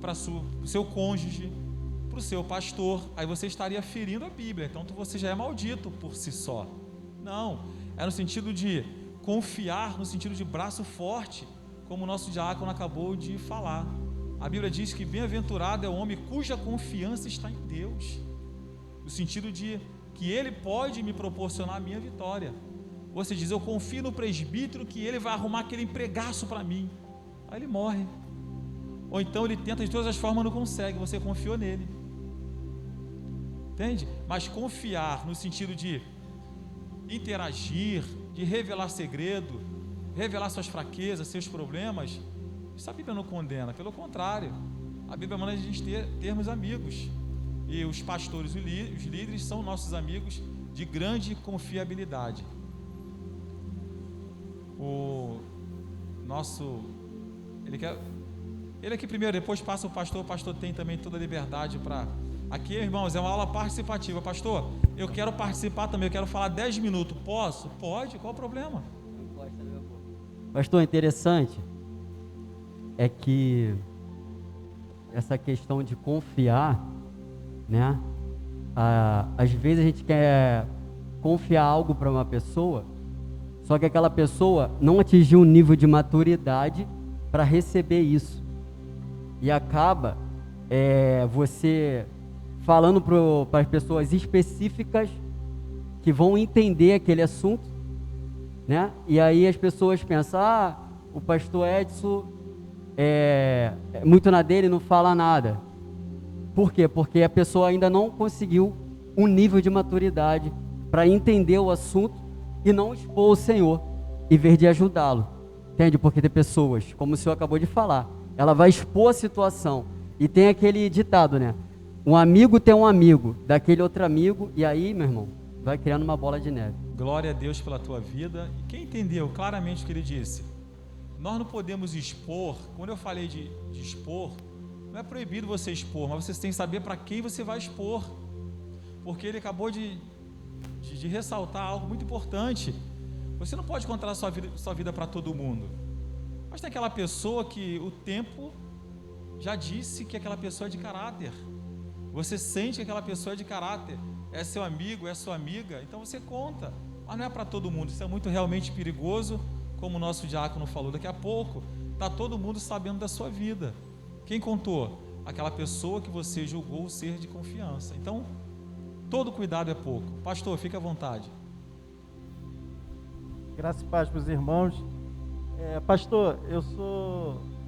para o seu cônjuge, para o seu pastor. Aí você estaria ferindo a Bíblia, então você já é maldito por si só. Não, é no sentido de confiar, no sentido de braço forte, como o nosso diácono acabou de falar. A Bíblia diz que bem-aventurado é o homem cuja confiança está em Deus, no sentido de que Ele pode me proporcionar a minha vitória. Você diz, eu confio no presbítero que ele vai arrumar aquele empregaço para mim. Aí ele morre. Ou então ele tenta de todas as formas, não consegue, você confiou nele. Entende? Mas confiar no sentido de interagir, de revelar segredo, revelar suas fraquezas, seus problemas, isso a Bíblia não condena, pelo contrário, a Bíblia manda a gente termos amigos, e os pastores, os líderes são nossos amigos de grande confiabilidade. Ele aqui primeiro, depois passa o pastor tem também toda a liberdade para... Aqui, irmãos, é uma aula participativa. Pastor, eu quero participar também, eu quero falar 10 minutos. Posso? Pode, qual o problema? Pastor, interessante é que essa questão de confiar, né? Às vezes a gente quer confiar algo para uma pessoa, só que aquela pessoa não atingiu um nível de maturidade para receber isso. E acaba você falando para as pessoas específicas que vão entender aquele assunto, né? E aí as pessoas pensam, o pastor Edson é muito na dele, não fala nada. Por quê? Porque a pessoa ainda não conseguiu um nível de maturidade para entender o assunto e não expor o Senhor, em vez de ajudá-lo. Entende? Porque tem pessoas, como o senhor acabou de falar, ela vai expor a situação. E tem aquele ditado, né? Um amigo tem um amigo, daquele outro amigo, e aí, meu irmão, vai criando uma bola de neve. Glória a Deus pela tua vida. E quem entendeu claramente o que ele disse? Nós não podemos expor. Quando eu falei de expor, não é proibido você expor, mas você tem que saber para quem você vai expor. Porque ele acabou de ressaltar algo muito importante. Você não pode contar a sua vida para todo mundo. Mas tem aquela pessoa que o tempo já disse que aquela pessoa é de caráter. Você sente que aquela pessoa é de caráter. É seu amigo, é sua amiga. Então você conta. Mas não é para todo mundo. Isso é muito realmente perigoso. Como o nosso diácono falou, daqui a pouco está todo mundo sabendo da sua vida. Quem contou? Aquela pessoa que você julgou ser de confiança. Então, todo cuidado é pouco. Pastor, fique à vontade. Graças e paz para os irmãos. Pastor,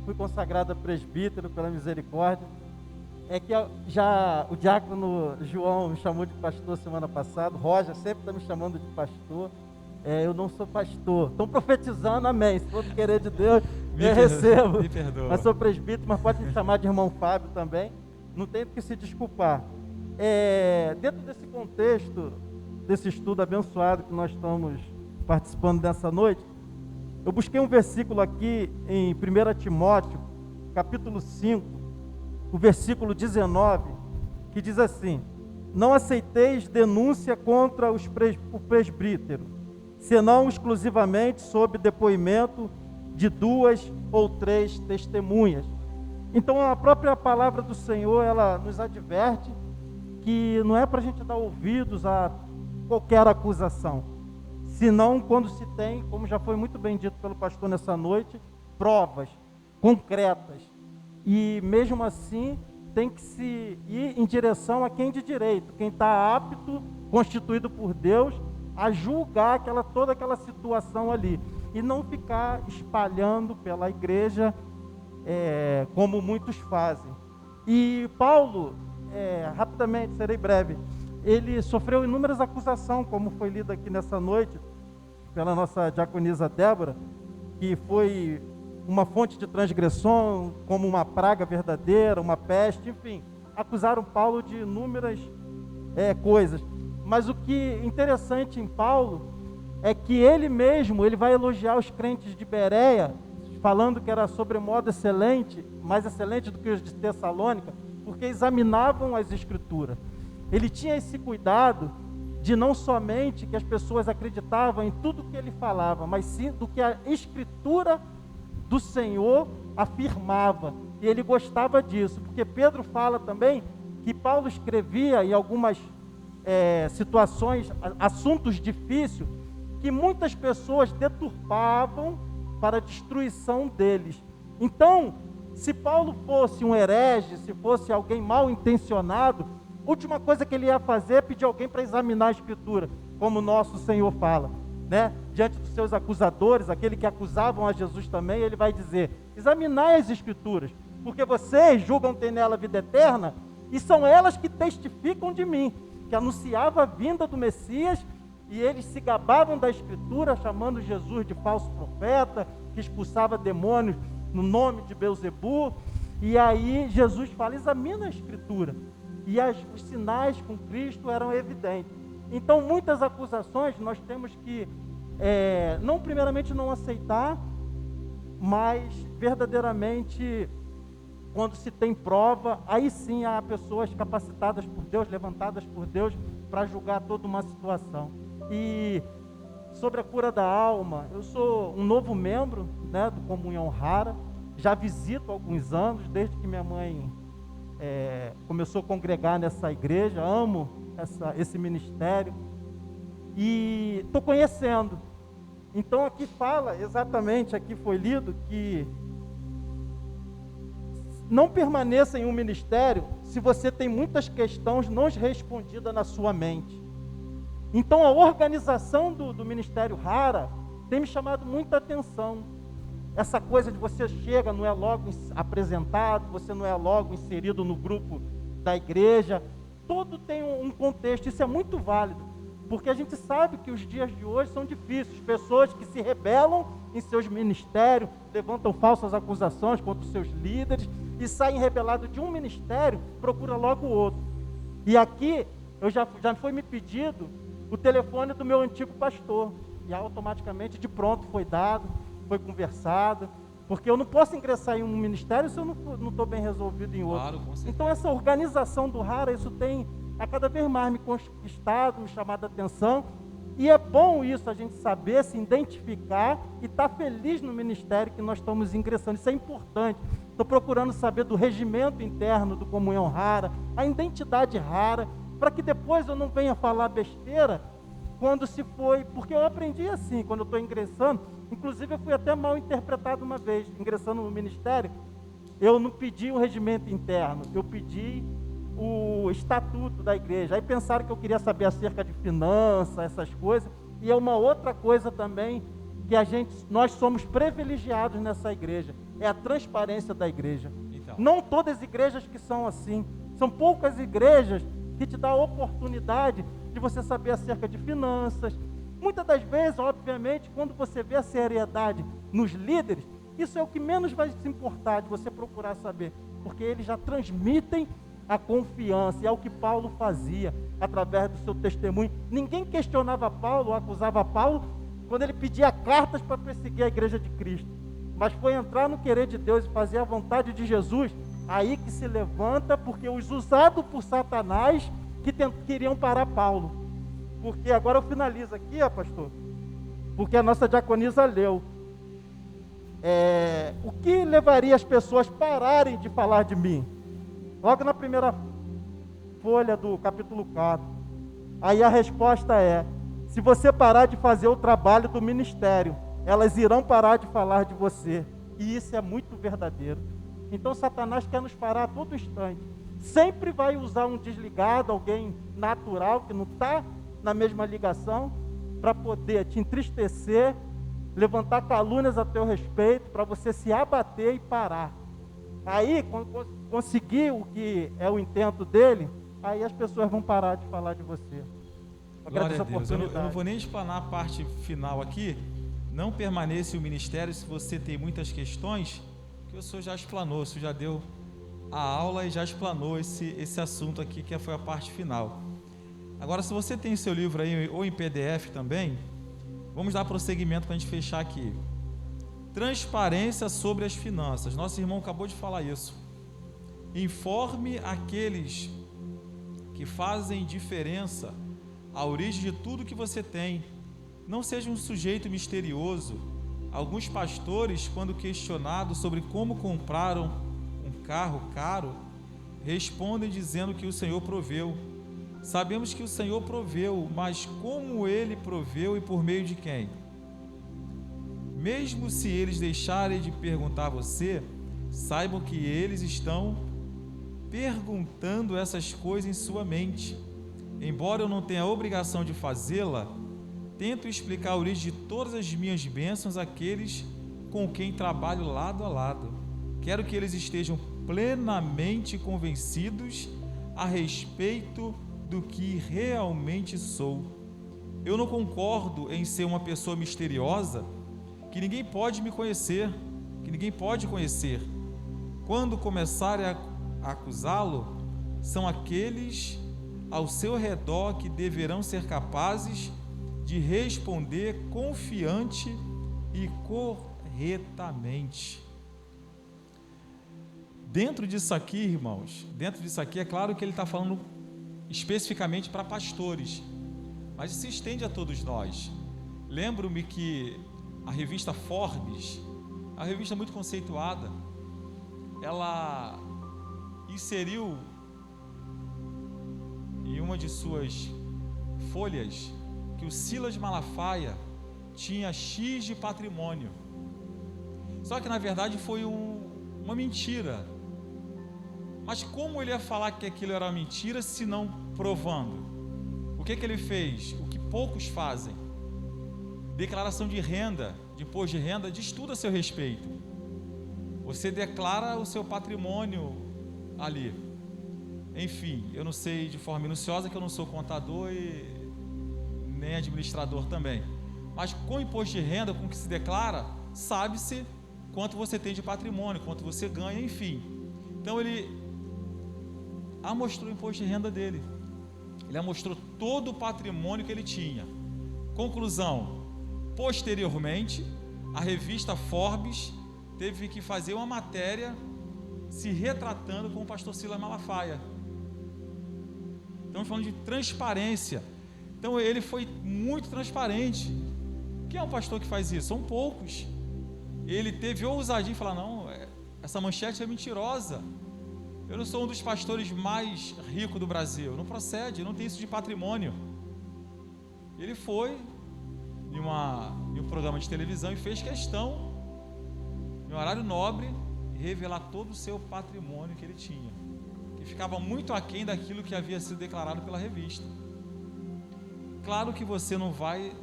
fui consagrado a presbítero pela misericórdia. É que já o diácono João me chamou de pastor semana passada. Roger sempre está me chamando de pastor. Eu não sou pastor. Estão profetizando, amém. Se for do querer de Deus, eu recebo. Me perdoa. Mas sou presbítero, mas pode me chamar de irmão Fábio também. Não tem que se desculpar. Dentro desse contexto, desse estudo abençoado que nós estamos participando dessa noite, eu busquei um versículo aqui em 1 Timóteo, capítulo 5, o versículo 19, que diz assim: não aceiteis denúncia contra o presbítero, senão exclusivamente sob depoimento de 2 ou 3 testemunhas. Então a própria palavra do Senhor, ela nos adverte que não é para a gente dar ouvidos a qualquer acusação, senão quando se tem, como já foi muito bem dito pelo pastor nessa noite, provas concretas. E mesmo assim tem que se ir em direção a quem de direito, quem está apto, constituído por Deus, a julgar toda aquela situação ali, e não ficar espalhando pela igreja, como muitos fazem. E Paulo, rapidamente, serei breve, ele sofreu inúmeras acusações, como foi lido aqui nessa noite, pela nossa diaconisa Débora, que foi uma fonte de transgressão, como uma praga verdadeira, uma peste, enfim, acusaram Paulo de inúmeras coisas. Mas o que é interessante em Paulo é que ele mesmo, ele vai elogiar os crentes de Bereia, falando que era sobremodo excelente, mais excelente do que os de Tessalônica, porque examinavam as Escrituras. ele tinha esse cuidado de não somente que as pessoas acreditavam em tudo que ele falava, mas sim do que a Escritura do Senhor afirmava. E ele gostava disso, porque Pedro fala também que Paulo escrevia em algumas situações, assuntos difíceis, que muitas pessoas deturpavam para a destruição deles. Então, se Paulo fosse um herege, se fosse alguém mal intencionado, a última coisa que ele ia fazer é pedir alguém para examinar a Escritura, como o nosso Senhor fala, né? Diante dos seus acusadores, aquele que acusavam a Jesus também, ele vai dizer: examinai as Escrituras, porque vocês julgam ter nela vida eterna, e são elas que testificam de mim, que anunciava a vinda do Messias, e eles se gabavam da Escritura, chamando Jesus de falso profeta, que expulsava demônios no nome de Belzebu. E aí Jesus fala: examina a Escritura. E os sinais com Cristo eram evidentes. Então, muitas acusações nós temos que, não primeiramente não aceitar, mas verdadeiramente, quando se tem prova, aí sim há pessoas capacitadas por Deus, levantadas por Deus, para julgar toda uma situação. E sobre a cura da alma, eu sou um novo membro, né, do Comunhão Rara, já visito há alguns anos, desde que minha mãe começou a congregar nessa igreja, amo esse ministério, e estou conhecendo. Então aqui fala, exatamente, aqui foi lido, que não permaneça em um ministério se você tem muitas questões não respondidas na sua mente. Então a organização do Ministério Rara tem me chamado muita atenção. Essa coisa de você chega, não é logo apresentado, você não é logo inserido no grupo da igreja. Tudo tem um contexto, isso é muito válido, porque a gente sabe que os dias de hoje são difíceis. Pessoas que se rebelam em seus ministérios, levantam falsas acusações contra os seus líderes e saem rebelados de um ministério, procura logo o outro. E aqui, já foi me pedido o telefone do meu antigo pastor, e automaticamente, de pronto, foi dado, foi conversado, porque eu não posso ingressar em um ministério se eu não estou bem resolvido em outro. Claro, com certeza. Então essa organização do Rara, isso tem a cada vez mais me conquistado, me chamado a atenção, e é bom isso, a gente saber se identificar e estar feliz no ministério que nós estamos ingressando. Isso é importante. Estou procurando saber do regimento interno do Comunhão Rara, a identidade rara, para que depois eu não venha falar besteira quando se foi, porque eu aprendi assim, quando eu estou ingressando. Inclusive eu fui até mal interpretado uma vez, ingressando no ministério. Eu não pedi o regimento interno, eu pedi o estatuto da igreja. Aí pensaram que eu queria saber acerca de finanças, essas coisas. E é uma outra coisa também que nós somos privilegiados nessa igreja, é a transparência da igreja. Então. Não todas as igrejas que são assim, são poucas igrejas que te dão a oportunidade de você saber acerca de finanças. Muitas das vezes, obviamente, quando você vê a seriedade nos líderes, isso é o que menos vai se importar de você procurar saber, porque eles já transmitem a confiança, e é o que Paulo fazia através do seu testemunho. Ninguém questionava Paulo, ou acusava Paulo, quando ele pedia cartas para perseguir a igreja de Cristo, mas foi entrar no querer de Deus e fazer a vontade de Jesus, aí que se levanta, porque os usados por Satanás que queriam parar Paulo. Porque agora eu finalizo aqui, pastor, porque a nossa diaconisa leu. O que levaria as pessoas a pararem de falar de mim? Logo na primeira folha do capítulo 4. Aí a resposta é: se você parar de fazer o trabalho do ministério, elas irão parar de falar de você. E isso é muito verdadeiro. Então Satanás quer nos parar a todo instante. Sempre vai usar um desligado, alguém natural, que não está na mesma ligação, para poder te entristecer, levantar calúnias a teu respeito, para você se abater e parar. Aí, quando conseguir o que é o intento dele, aí as pessoas vão parar de falar de você. Glória a Deus. Eu não vou nem explanar a parte final aqui. Não permaneça em um ministério se você tem muitas questões, que o senhor já explanou, o senhor já deu a aula e já explanou esse assunto aqui, que foi a parte final. Agora, se você tem seu livro aí, ou em PDF também, vamos dar prosseguimento para a gente fechar aqui. Transparência sobre as finanças. Nosso irmão acabou de falar isso. Informe aqueles que fazem diferença, a origem de tudo que você tem. Não seja um sujeito misterioso. Alguns pastores, quando questionados sobre como compraram um carro caro, respondem dizendo que o Senhor proveu. Sabemos que o Senhor proveu, mas como Ele proveu e por meio de quem? Mesmo se eles deixarem de perguntar a você, saibam que eles estão perguntando essas coisas em sua mente. Embora eu não tenha a obrigação de fazê-la, tento explicar a origem de todas as minhas bênçãos àqueles com quem trabalho lado a lado. Quero que eles estejam plenamente convencidos a respeito do que realmente sou. Eu não concordo em ser uma pessoa misteriosa que ninguém pode me conhecer, que ninguém pode conhecer. Quando começarem a acusá-lo, são aqueles ao seu redor que deverão ser capazes de responder confiante e corretamente. Dentro disso aqui, irmãos, dentro disso aqui é claro que ele está falando especificamente para pastores, mas se estende a todos nós. Lembro-me que a revista Forbes, a revista muito conceituada, ela inseriu em uma de suas folhas que o Silas Malafaia tinha X de patrimônio. Só que na verdade foi uma mentira. Mas como ele ia falar que aquilo era uma mentira se não provando? O que ele fez? O que poucos fazem. Declaração de renda, de imposto de renda, diz tudo a seu respeito. Você declara o seu patrimônio ali. Enfim, eu não sei de forma minuciosa, que eu não sou contador e nem administrador também. Mas com o imposto de renda, com o que se declara, sabe-se quanto você tem de patrimônio, quanto você ganha, enfim. Então ele amostrou o imposto de renda dele. Ele amostrou todo o patrimônio que ele tinha. Conclusão: posteriormente, a revista Forbes teve que fazer uma matéria se retratando com o pastor Silas Malafaia. Estamos falando de transparência. Então ele foi muito transparente. Quem é um pastor que faz isso? São poucos. Ele teve ousadia em falar: não, essa manchete é mentirosa. Eu não sou um dos pastores mais ricos do Brasil. Não procede, não tem isso de patrimônio. Ele foi em um programa de televisão e fez questão, em um horário nobre, revelar todo o seu patrimônio que ele tinha, que ficava muito aquém daquilo que havia sido declarado pela revista. Claro que você não vai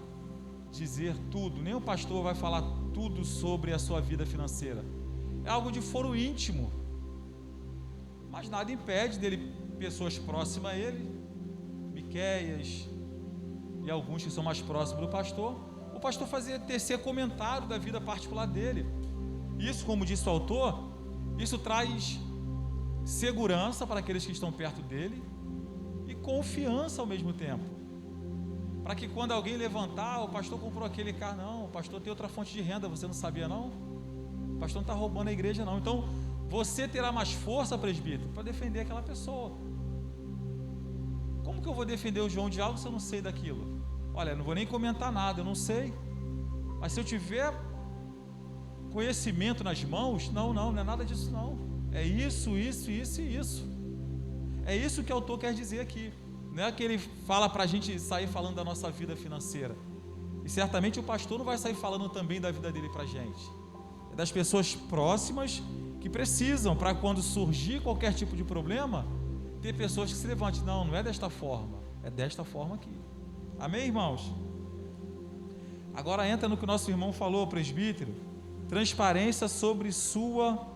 dizer tudo, nem o pastor vai falar tudo sobre a sua vida financeira. É algo de foro íntimo, mas nada impede dele, pessoas próximas a ele, Miqueias e alguns que são mais próximos do pastor, o pastor tecer comentário da vida particular dele. Isso, como disse o autor, isso traz segurança para aqueles que estão perto dele e confiança ao mesmo tempo, para que quando alguém levantar: o pastor comprou aquele carro. Não, o pastor tem outra fonte de renda, você não sabia não? O pastor não está roubando a igreja não. Então você terá mais força, presbítero, para defender aquela pessoa. Como que eu vou defender o João de algo se eu não sei daquilo? Olha, eu não vou nem comentar nada, eu não sei, mas se eu tiver conhecimento nas mãos, não é nada disso não, é isso. É isso que o autor quer dizer aqui. Não é que ele fala para a gente sair falando da nossa vida financeira, e certamente o pastor não vai sair falando também da vida dele para a gente. É das pessoas próximas que precisam, para quando surgir qualquer tipo de problema, ter pessoas que se levantem: não é desta forma, é desta forma aqui. Amém, irmãos? Agora entra no que o nosso irmão falou, presbítero: transparência sobre sua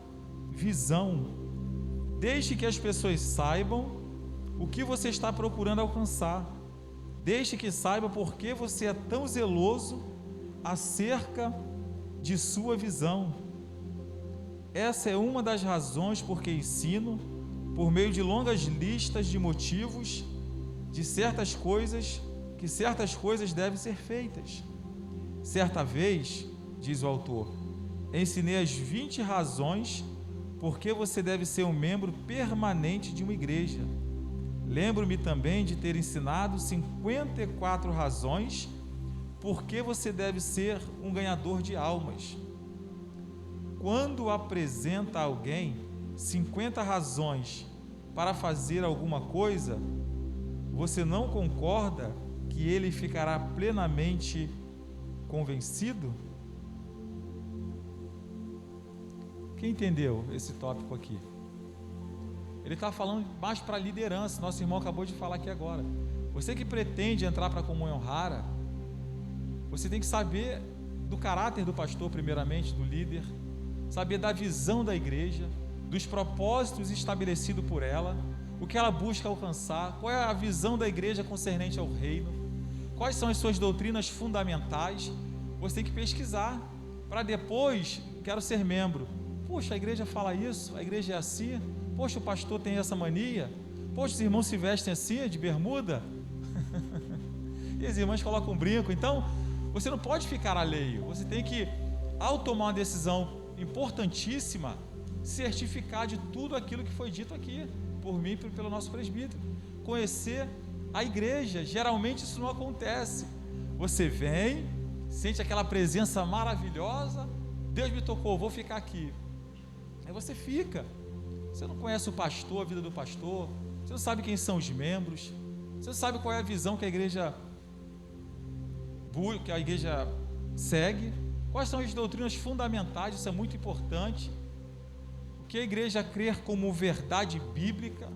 visão. Deixe que as pessoas saibam o que você está procurando alcançar. Deixe que saiba por que você é tão zeloso acerca de sua visão. Essa é uma das razões por que ensino, por meio de longas listas de motivos, que certas coisas devem ser feitas. Certa vez, diz o autor, ensinei as 20 razões por que você deve ser um membro permanente de uma igreja. Lembro-me também de ter ensinado 54 razões por que você deve ser um ganhador de almas. Quando apresenta a alguém 50 razões para fazer alguma coisa, você não concorda que ele ficará plenamente convencido? Quem entendeu esse tópico aqui? Ele está falando mais para a liderança. Nosso irmão acabou de falar aqui agora. Você que pretende entrar para a comunhão rara, você tem que saber do caráter do pastor, primeiramente, do líder, saber da visão da igreja, dos propósitos estabelecidos por ela, o que ela busca alcançar, qual é a visão da igreja concernente ao reino, quais são as suas doutrinas fundamentais. Você tem que pesquisar, para depois, quero ser membro. Poxa, a igreja fala isso, a igreja é assim. Poxa, o pastor tem essa mania. Poxa, os irmãos se vestem assim, de bermuda. E as irmãs colocam um brinco. Então, você não pode ficar alheio. Você tem que, ao tomar uma decisão importantíssima, certificar de tudo aquilo que foi dito aqui, por mim e pelo nosso presbítero. Conhecer a igreja. Geralmente isso não acontece. Você vem, sente aquela presença maravilhosa. Deus me tocou, vou ficar aqui. Aí você fica. Você não conhece o pastor, a vida do pastor, você não sabe quem são os membros, você não sabe qual é a visão que a igreja segue, quais são as doutrinas fundamentais. Isso é muito importante. O que a igreja crer como verdade bíblica,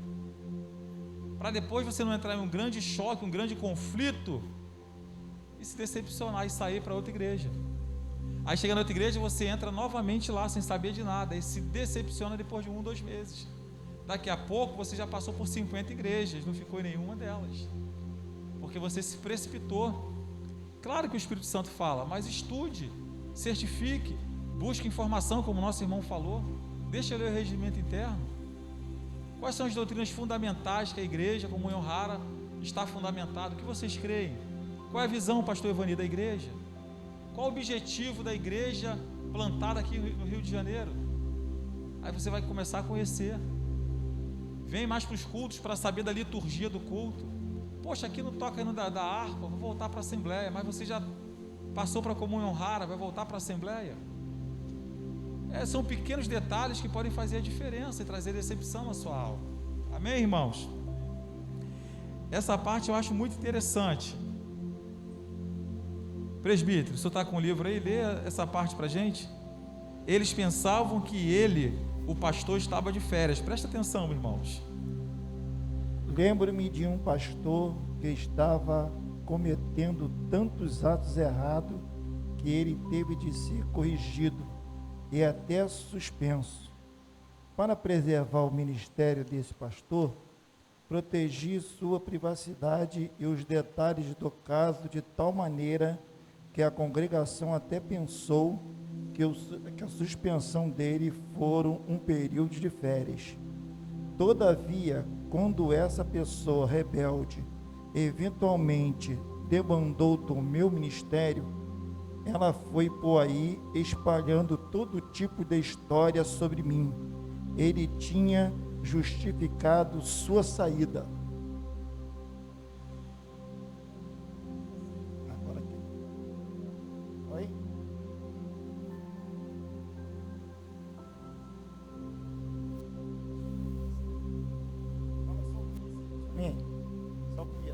para depois você não entrar em um grande choque, um grande conflito e se decepcionar e sair para outra igreja. Aí chega na outra igreja, você entra novamente lá sem saber de nada e se decepciona depois de 1 ou 2 meses. Daqui a pouco você já passou por 50 igrejas, não ficou em nenhuma delas, porque você se precipitou. Claro que o Espírito Santo fala, mas estude, certifique, busque informação, como o nosso irmão falou. Deixa eu ler o regimento interno. Quais são as doutrinas fundamentais que a igreja, a comunhão rara, está fundamentada? O que vocês creem? Qual é a visão, pastor Evani, da igreja? Qual o objetivo da igreja plantada aqui no Rio de Janeiro? Aí você vai começar a conhecer. Vem mais para os cultos para saber da liturgia do culto. Poxa, aqui não toca ainda da harpa, vou voltar para a assembleia. Mas você já passou para a comunhão rara, vai voltar para a assembleia. São pequenos detalhes que podem fazer a diferença e trazer decepção na sua alma. Amém, irmãos? Essa parte eu acho muito interessante. Presbítero, o senhor está com o livro aí? Lê essa parte para a gente. Eles pensavam que ele, o pastor, estava de férias. Presta atenção, irmãos. Lembro-me de um pastor que estava cometendo tantos atos errados que ele teve de ser corrigido e até suspenso. Para preservar o ministério desse pastor, protegi sua privacidade e os detalhes do caso de tal maneira que a congregação até pensou que a suspensão dele foram um período de férias. Todavia, quando essa pessoa rebelde eventualmente debandou do meu ministério, ela foi por aí espalhando todo tipo de história sobre mim. Ele tinha justificado sua saída. Agora aqui. Oi?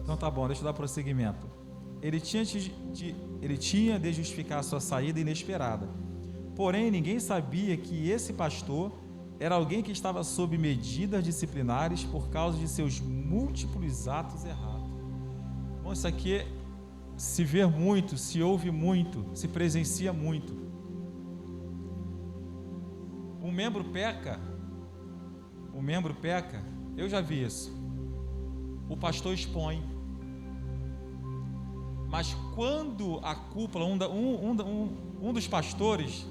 Então tá bom, deixa eu dar prosseguimento. Ele tinha de justificar a sua saída inesperada. Porém, ninguém sabia que esse pastor era alguém que estava sob medidas disciplinares por causa de seus múltiplos atos errados. Bom, isso aqui se vê muito, se ouve muito, se presencia muito. Um membro peca, eu já vi isso. O pastor expõe. Mas quando a cúpula, um dos pastores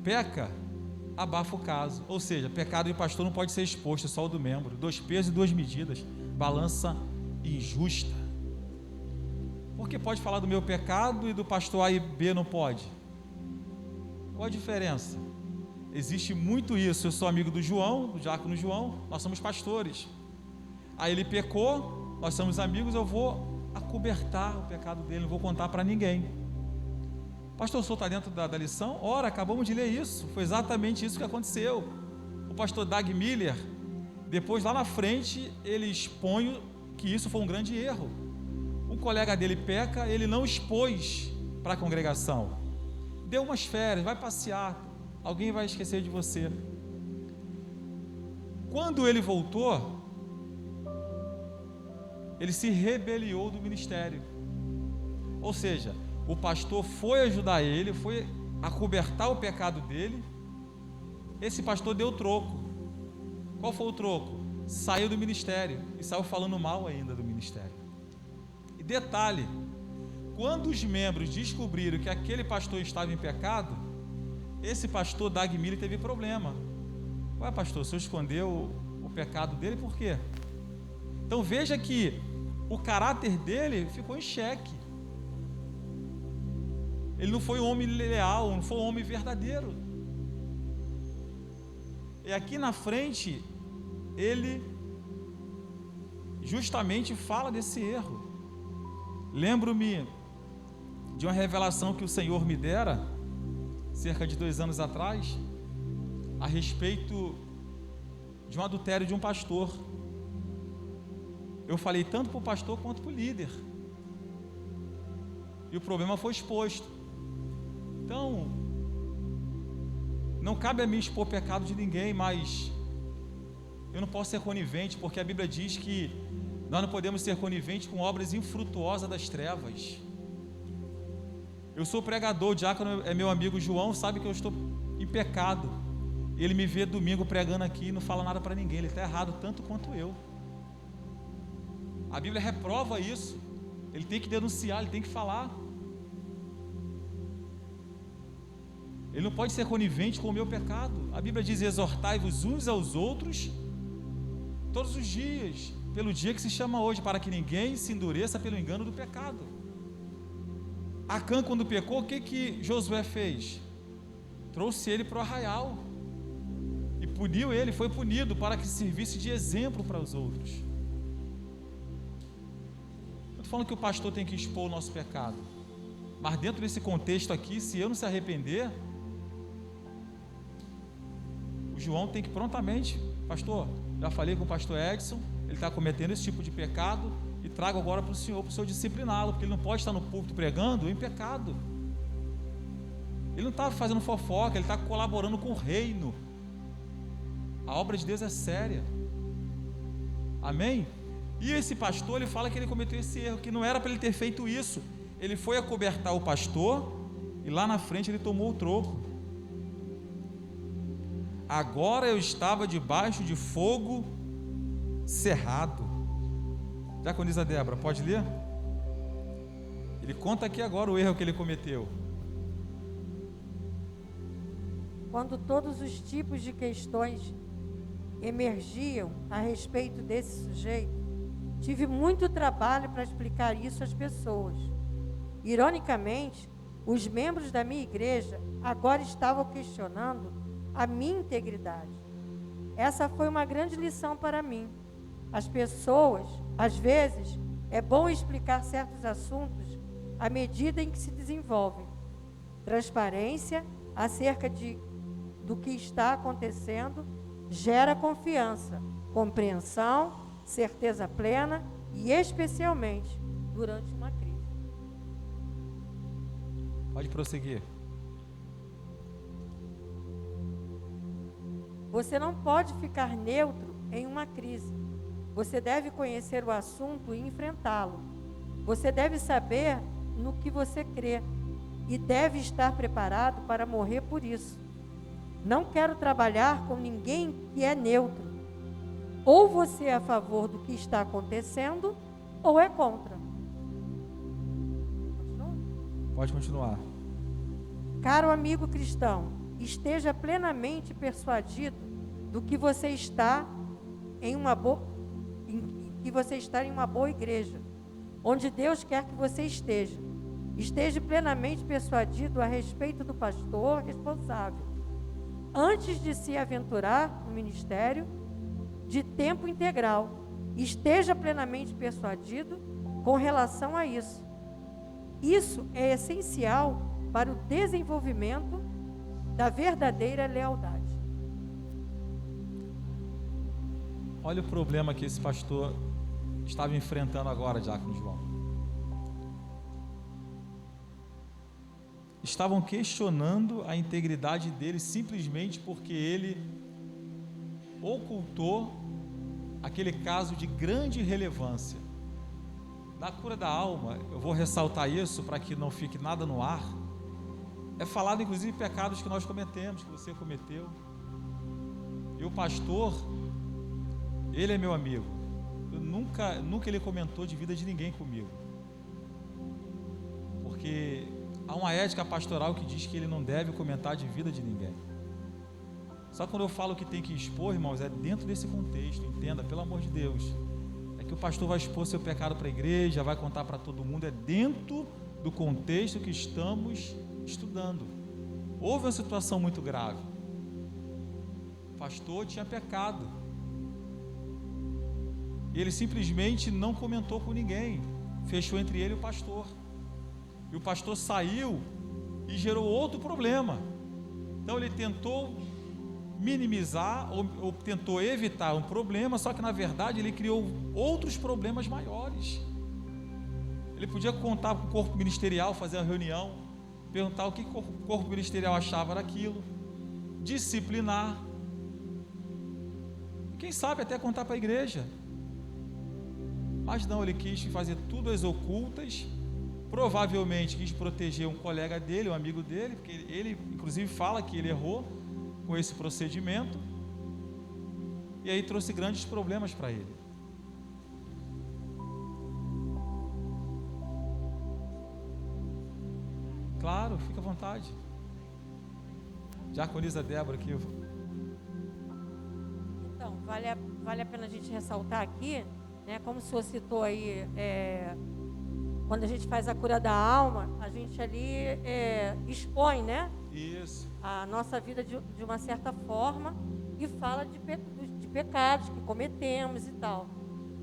peca, abafa o caso. Ou seja, pecado de pastor não pode ser exposto, é só o do membro. 2 pesos e 2 medidas. Balança injusta. Porque pode falar do meu pecado e do pastor A e B não pode? Qual a diferença? Existe muito isso. Eu sou amigo do João, do diácono João, nós somos pastores. Aí ele pecou, nós somos amigos, eu vou acobertar o pecado dele, não vou contar para ninguém. Pastor, o senhor está dentro da lição? Ora, acabamos de ler isso, foi exatamente isso que aconteceu. O pastor Doug Miller, depois lá na frente, ele expõe que isso foi um grande erro. Um colega dele peca, ele não expôs para a congregação, deu umas férias, vai passear, alguém vai esquecer de você. Quando ele voltou, ele se rebeliou do ministério, ou seja, o pastor foi ajudar ele, foi acobertar o pecado dele, esse pastor deu troco. Qual foi o troco? Saiu do ministério, e saiu falando mal ainda do ministério. E detalhe, quando os membros descobriram que aquele pastor estava em pecado, esse pastor Doug Miller teve problema. Ué, pastor, o senhor escondeu o pecado dele, por quê? Então veja que o caráter dele ficou em xeque. Ele não foi um homem leal, não foi um homem verdadeiro. E aqui na frente, ele justamente fala desse erro. Lembro-me de uma revelação que o Senhor me dera, cerca de 2 anos atrás, a respeito de um adultério de um pastor. Eu falei tanto para o pastor quanto para o líder, e o problema foi exposto. Então, não cabe a mim expor pecado de ninguém, mas eu não posso ser conivente, porque a Bíblia diz que nós não podemos ser coniventes com obras infrutuosas das trevas. Eu sou pregador, o diácono é meu amigo João, sabe que eu estou em pecado. Ele me vê domingo pregando aqui e não fala nada para ninguém, ele está errado tanto quanto eu. A Bíblia reprova isso, ele tem que denunciar, ele tem que falar. Ele não pode ser conivente com o meu pecado. A Bíblia diz: exortai-vos uns aos outros todos os dias, pelo dia que se chama hoje, para que ninguém se endureça pelo engano do pecado. Acã, quando pecou, o que Josué fez? Trouxe ele para o arraial e puniu ele, foi punido para que servisse de exemplo para os outros. Eu estou falando que o pastor tem que expor o nosso pecado, mas dentro desse contexto aqui, se eu não se arrepender, o João tem que prontamente: pastor, já falei com o pastor Edson, ele está cometendo esse tipo de pecado, e trago agora para o senhor discipliná-lo, porque ele não pode estar no púlpito pregando em pecado. Ele não está fazendo fofoca, ele está colaborando com o reino. A obra de Deus é séria. Amém? E esse pastor, ele fala que ele cometeu esse erro, que não era para ele ter feito isso. Ele foi acobertar o pastor, e lá na frente ele tomou o troco. Agora eu estava debaixo de fogo cerrado. Diaconisa Débora, pode ler? Ele conta aqui agora o erro que ele cometeu. Quando todos os tipos de questões emergiam a respeito desse sujeito, tive muito trabalho para explicar isso às pessoas. Ironicamente, os membros da minha igreja agora estavam questionando a minha integridade. Essa foi uma grande lição para mim. As pessoas, às vezes, é bom explicar certos assuntos à medida em que se desenvolvem. Transparência acerca do que está acontecendo gera confiança, compreensão, certeza plena e especialmente durante uma crise. Pode prosseguir. Você não pode ficar neutro em uma crise. Você deve conhecer o assunto e enfrentá-lo. Você deve saber no que você crê e deve estar preparado para morrer por isso. Não quero trabalhar com ninguém que é neutro. Ou você é a favor do que está acontecendo, ou é contra. Continua? Pode continuar. Caro amigo cristão, esteja plenamente persuadido do que você está em uma boa igreja, onde Deus quer que você esteja. Esteja plenamente persuadido a respeito do pastor responsável, antes de se aventurar no ministério de tempo integral esteja plenamente persuadido com relação a isso. Isso é essencial para o desenvolvimento da verdadeira lealdade. Olha o problema que esse pastor estava enfrentando agora, Diácono João. Estavam questionando a integridade dele simplesmente porque ele ocultou aquele caso de grande relevância. Na cura da alma, eu vou ressaltar isso para que não fique nada no ar. É falado inclusive pecados que nós cometemos, que você cometeu. E o pastor, ele é meu amigo. Nunca ele comentou de vida de ninguém comigo. Porque há uma ética pastoral que diz que ele não deve comentar de vida de ninguém. Só quando eu falo que tem que expor, irmãos, é dentro desse contexto, entenda, pelo amor de Deus. É que o pastor vai expor seu pecado para a igreja, vai contar para todo mundo, é dentro do contexto que estamos estudando. Houve uma situação muito grave. O pastor tinha pecado. E ele simplesmente não comentou com ninguém. Fechou entre ele e o pastor. E o pastor saiu e gerou outro problema. Então ele tentou minimizar ou tentou evitar um problema, só que na verdade ele criou outros problemas maiores. Ele podia contar com o corpo ministerial, fazer uma reunião, perguntar o que o corpo ministerial achava daquilo, disciplinar, e quem sabe até contar para a igreja. Mas não, ele quis fazer tudo às ocultas, provavelmente quis proteger um colega dele, um amigo dele, porque ele inclusive fala que ele errou com esse procedimento, e aí trouxe grandes problemas para ele. Claro, fica à vontade. Diaconisa Débora aqui. Então, vale a pena a gente ressaltar aqui, né, como o senhor citou aí, quando a gente faz a cura da alma, a gente ali expõe, né? Isso. A nossa vida de uma certa forma e fala de pecados que cometemos e tal.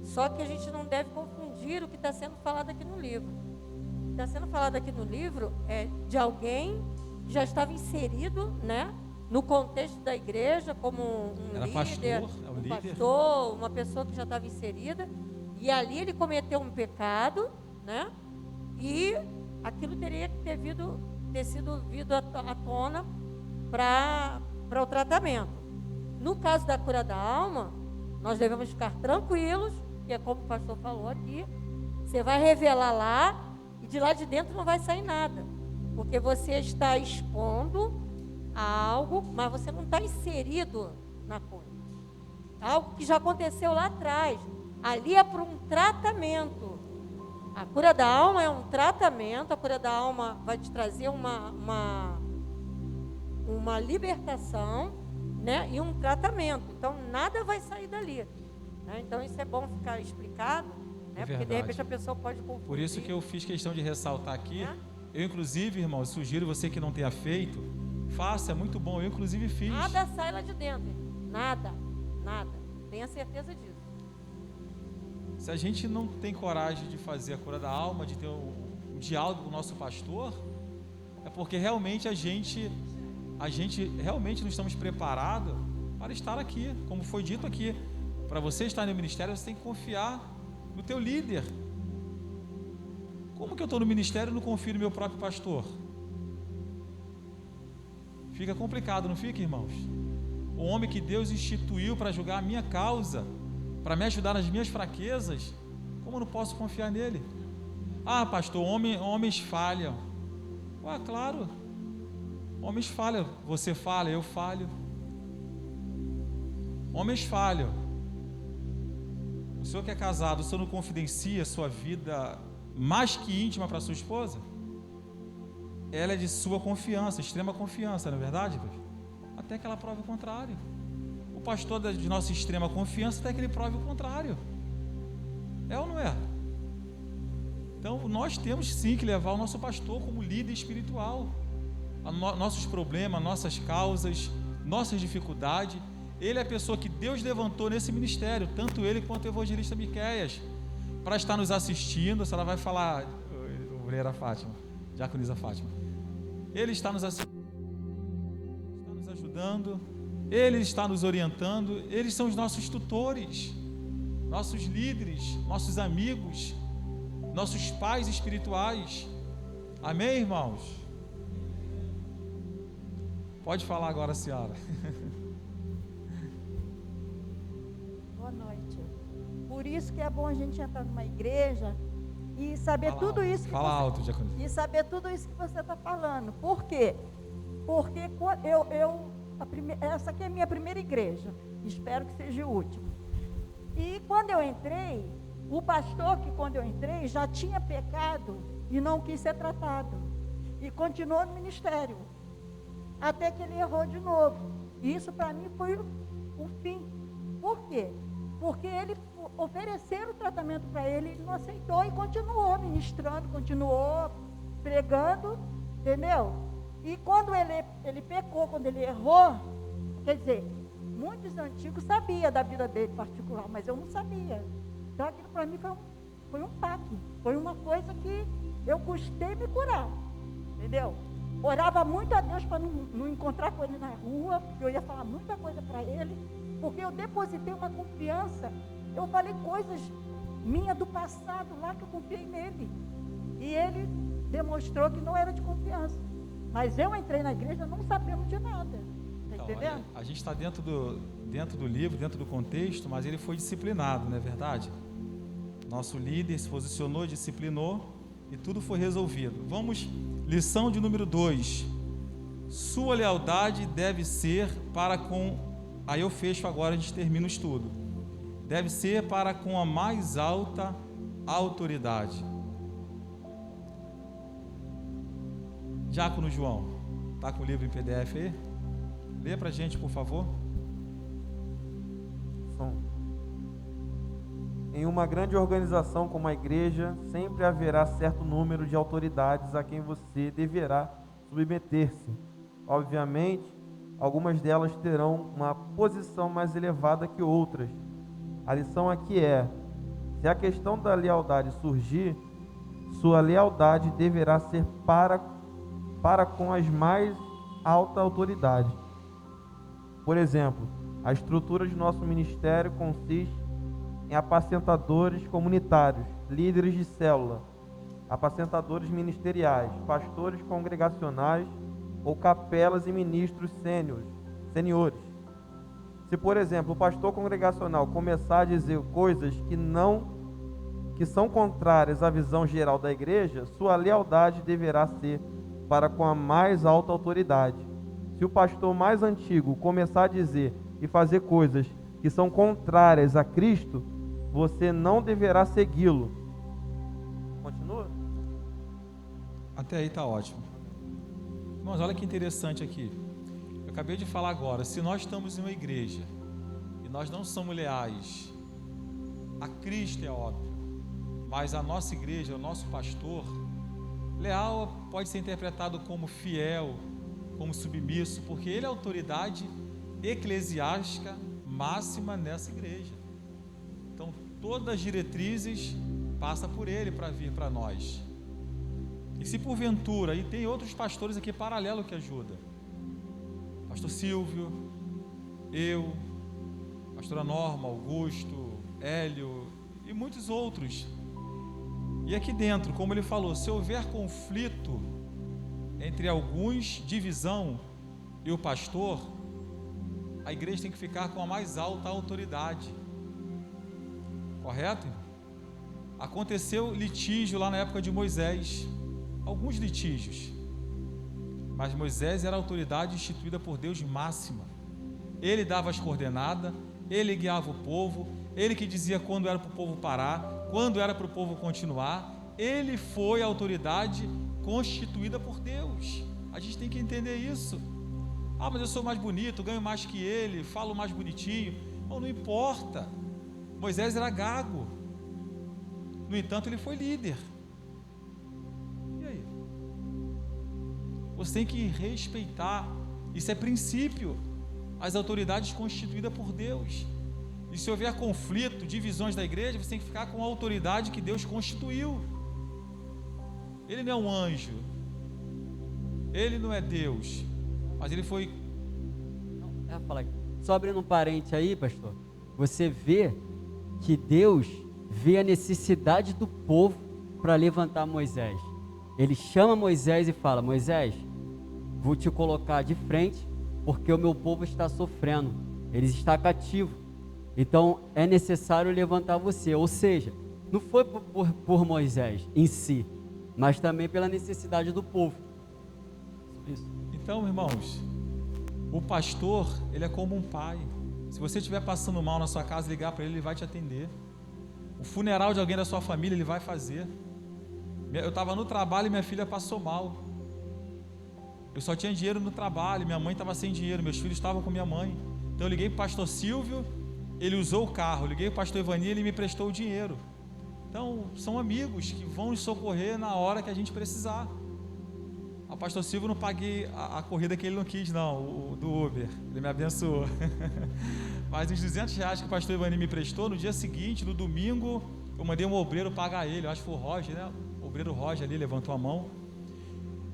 Só que a gente não deve confundir o que está sendo falado aqui no livro. O que está sendo falado aqui no livro é de alguém que já estava inserido, né, no contexto da igreja como um líder, pastor, uma pessoa que já estava inserida, e ali ele cometeu um pecado, né, e aquilo teria que ter sido vindo à tona para o tratamento. No caso da cura da alma, nós devemos ficar tranquilos, que é como o pastor falou aqui, você vai revelar lá e de lá de dentro não vai sair nada, porque você está expondo algo, mas você não está inserido na coisa. Algo que já aconteceu lá atrás. Ali é para um tratamento. A cura da alma é um tratamento, a cura da alma vai te trazer uma libertação, né, e um tratamento. Então, nada vai sair dali. Né? Então, isso é bom ficar explicado, né, porque de repente a pessoa pode confundir. Por isso que eu fiz questão de ressaltar aqui. Eu, inclusive, irmão, sugiro você que não tenha feito, faça, é muito bom. Eu, inclusive, fiz. Nada sai lá de dentro. Nada. Tenha certeza disso. Se a gente não tem coragem de fazer a cura da alma, de ter um diálogo com o nosso pastor, é porque realmente a gente realmente não estamos preparados para estar aqui. Como foi dito aqui, para você estar no ministério, você tem que confiar no teu líder. Como que eu estou no ministério e não confio no meu próprio pastor? Fica complicado, não fica, irmãos? O homem que Deus instituiu para julgar a minha causa, para me ajudar nas minhas fraquezas, como eu não posso confiar nele? Ah, pastor, homens falham. Ué, claro, homens falham, você falha, eu falho. Homens falham. O senhor que é casado, o senhor não confidencia a sua vida mais que íntima para sua esposa? Ela é de sua confiança, extrema confiança, não é verdade? Até que ela prove o contrário. O pastor de nossa extrema confiança até que ele prove o contrário. É ou não é? Então nós temos sim que levar o nosso pastor como líder espiritual. Nossos problemas, nossas causas, nossas dificuldades, Ele é a pessoa que Deus levantou nesse ministério, tanto ele quanto o evangelista Miqueias, para estar nos assistindo. Se ela vai falar, obreira Fátima, diaconisa Fátima, ele está nos assistindo, está nos ajudando, ele está nos orientando, eles são os nossos tutores, nossos líderes, nossos amigos, nossos pais espirituais. Amém, irmãos? Pode falar agora, Ciara. Boa noite. Por isso que é bom a gente entrar numa igreja e saber Fala tudo alto. isso que Fala você, alto, diaconisa. e saber tudo isso que você está falando. Por quê? Porque essa aqui é a minha primeira igreja. Espero que seja a última. E quando eu entrei, o pastor que quando eu entrei já tinha pecado e não quis ser tratado. E continuou no ministério. Até que ele errou de novo. E isso para mim foi o fim. Por quê? Porque ele ofereceram o tratamento para ele, ele não aceitou e continuou ministrando, continuou pregando, entendeu? E quando ele pecou, quando ele errou, quer dizer, muitos antigos sabiam da vida dele particular, mas eu não sabia. Então aquilo para mim foi um baque, foi uma coisa que eu custei me curar, entendeu? Orava muito a Deus para não encontrar com ele na rua, porque eu ia falar muita coisa para ele, porque eu depositei uma confiança, eu falei coisas minhas do passado lá que eu confiei nele. E ele demonstrou que não era de confiança. Mas eu entrei na igreja não sabendo de nada. Está entendendo? A gente está dentro do livro, dentro do contexto, mas ele foi disciplinado, não é verdade? Nosso líder se posicionou, disciplinou e tudo foi resolvido. Vamos, lição de número 2. Sua lealdade deve ser para com... Aí eu fecho agora, a gente termina o estudo. Deve ser para com a mais alta autoridade. Diácono João, está com o livro em PDF aí? Lê para a gente, por favor. Em uma grande organização como a igreja, sempre haverá certo número de autoridades a quem você deverá submeter-se. Obviamente, algumas delas terão uma posição mais elevada que outras. A lição aqui é: se a questão da lealdade surgir, sua lealdade deverá ser para com as mais alta autoridade. Por exemplo, a estrutura de nosso ministério consiste em apacentadores comunitários, líderes de célula, apacentadores ministeriais, pastores congregacionais ou capelas e ministros seniores. Se, por exemplo, o pastor congregacional começar a dizer coisas que são contrárias à visão geral da igreja, sua lealdade deverá ser para com a mais alta autoridade. Se o pastor mais antigo começar a dizer e fazer coisas que são contrárias a Cristo, você não deverá segui-lo. Continua? Até aí está ótimo. Irmãos, olha que interessante aqui. Eu acabei de falar agora, se nós estamos em uma igreja e nós não somos leais a Cristo, é óbvio, mas a nossa igreja, o nosso pastor, leal pode ser interpretado como fiel, como submisso, porque ele é a autoridade eclesiástica máxima nessa igreja. Então, todas as diretrizes passam por ele para vir para nós. E se porventura, e tem outros pastores aqui paralelo que ajudam, pastor Silvio, eu, pastora Norma, Augusto, Hélio e muitos outros. E aqui dentro, como ele falou, se houver conflito entre alguns, divisão, e o pastor, a igreja tem que ficar com a mais alta autoridade. Correto? Aconteceu litígio lá na época de Moisés, alguns litígios, mas Moisés era a autoridade instituída por Deus máxima. Ele dava as coordenadas, ele guiava o povo, ele que dizia quando era para o povo parar, quando era para o povo continuar. Ele foi a autoridade constituída por Deus. A gente tem que entender isso. Ah, mas eu sou mais bonito, ganho mais que ele, falo mais bonitinho. Não importa. Moisés era gago. No entanto, ele foi líder. E aí? Você tem que respeitar. Isso é princípio. as autoridades constituídas por Deus. E se houver conflito, divisões da igreja, você tem que ficar com a autoridade que Deus constituiu. Ele não é um anjo, ele não é Deus, mas ele foi... Só abrindo um parente aí, pastor, você vê que Deus vê a necessidade do povo para levantar Moisés. Ele chama Moisés e fala: Moisés, vou te colocar de frente, porque o meu povo está sofrendo, ele está cativo, então é necessário levantar você. Ou seja, não foi por Moisés em si, mas também pela necessidade do povo. Isso. Então, irmãos, o pastor, ele é como um pai. Se você estiver passando mal na sua casa, ligar para ele, ele vai te atender. O funeral de alguém da sua família, ele vai fazer. Eu estava no trabalho e minha filha passou mal. Eu só tinha dinheiro no trabalho, minha mãe estava sem dinheiro, meus filhos estavam com minha mãe. Então eu liguei para o pastor Silvio, ele usou o carro. Eu liguei para o pastor Evani, ele me prestou o dinheiro. Então, são amigos que vão nos socorrer na hora que a gente precisar. A pastor Silvio não paguei a corrida que ele não quis, não, o do Uber, ele me abençoou. Mas os R$200 que o pastor Evani me prestou, no dia seguinte, no domingo, eu mandei um obreiro pagar ele, eu acho que foi o Roger, né? O obreiro Roger ali levantou a mão.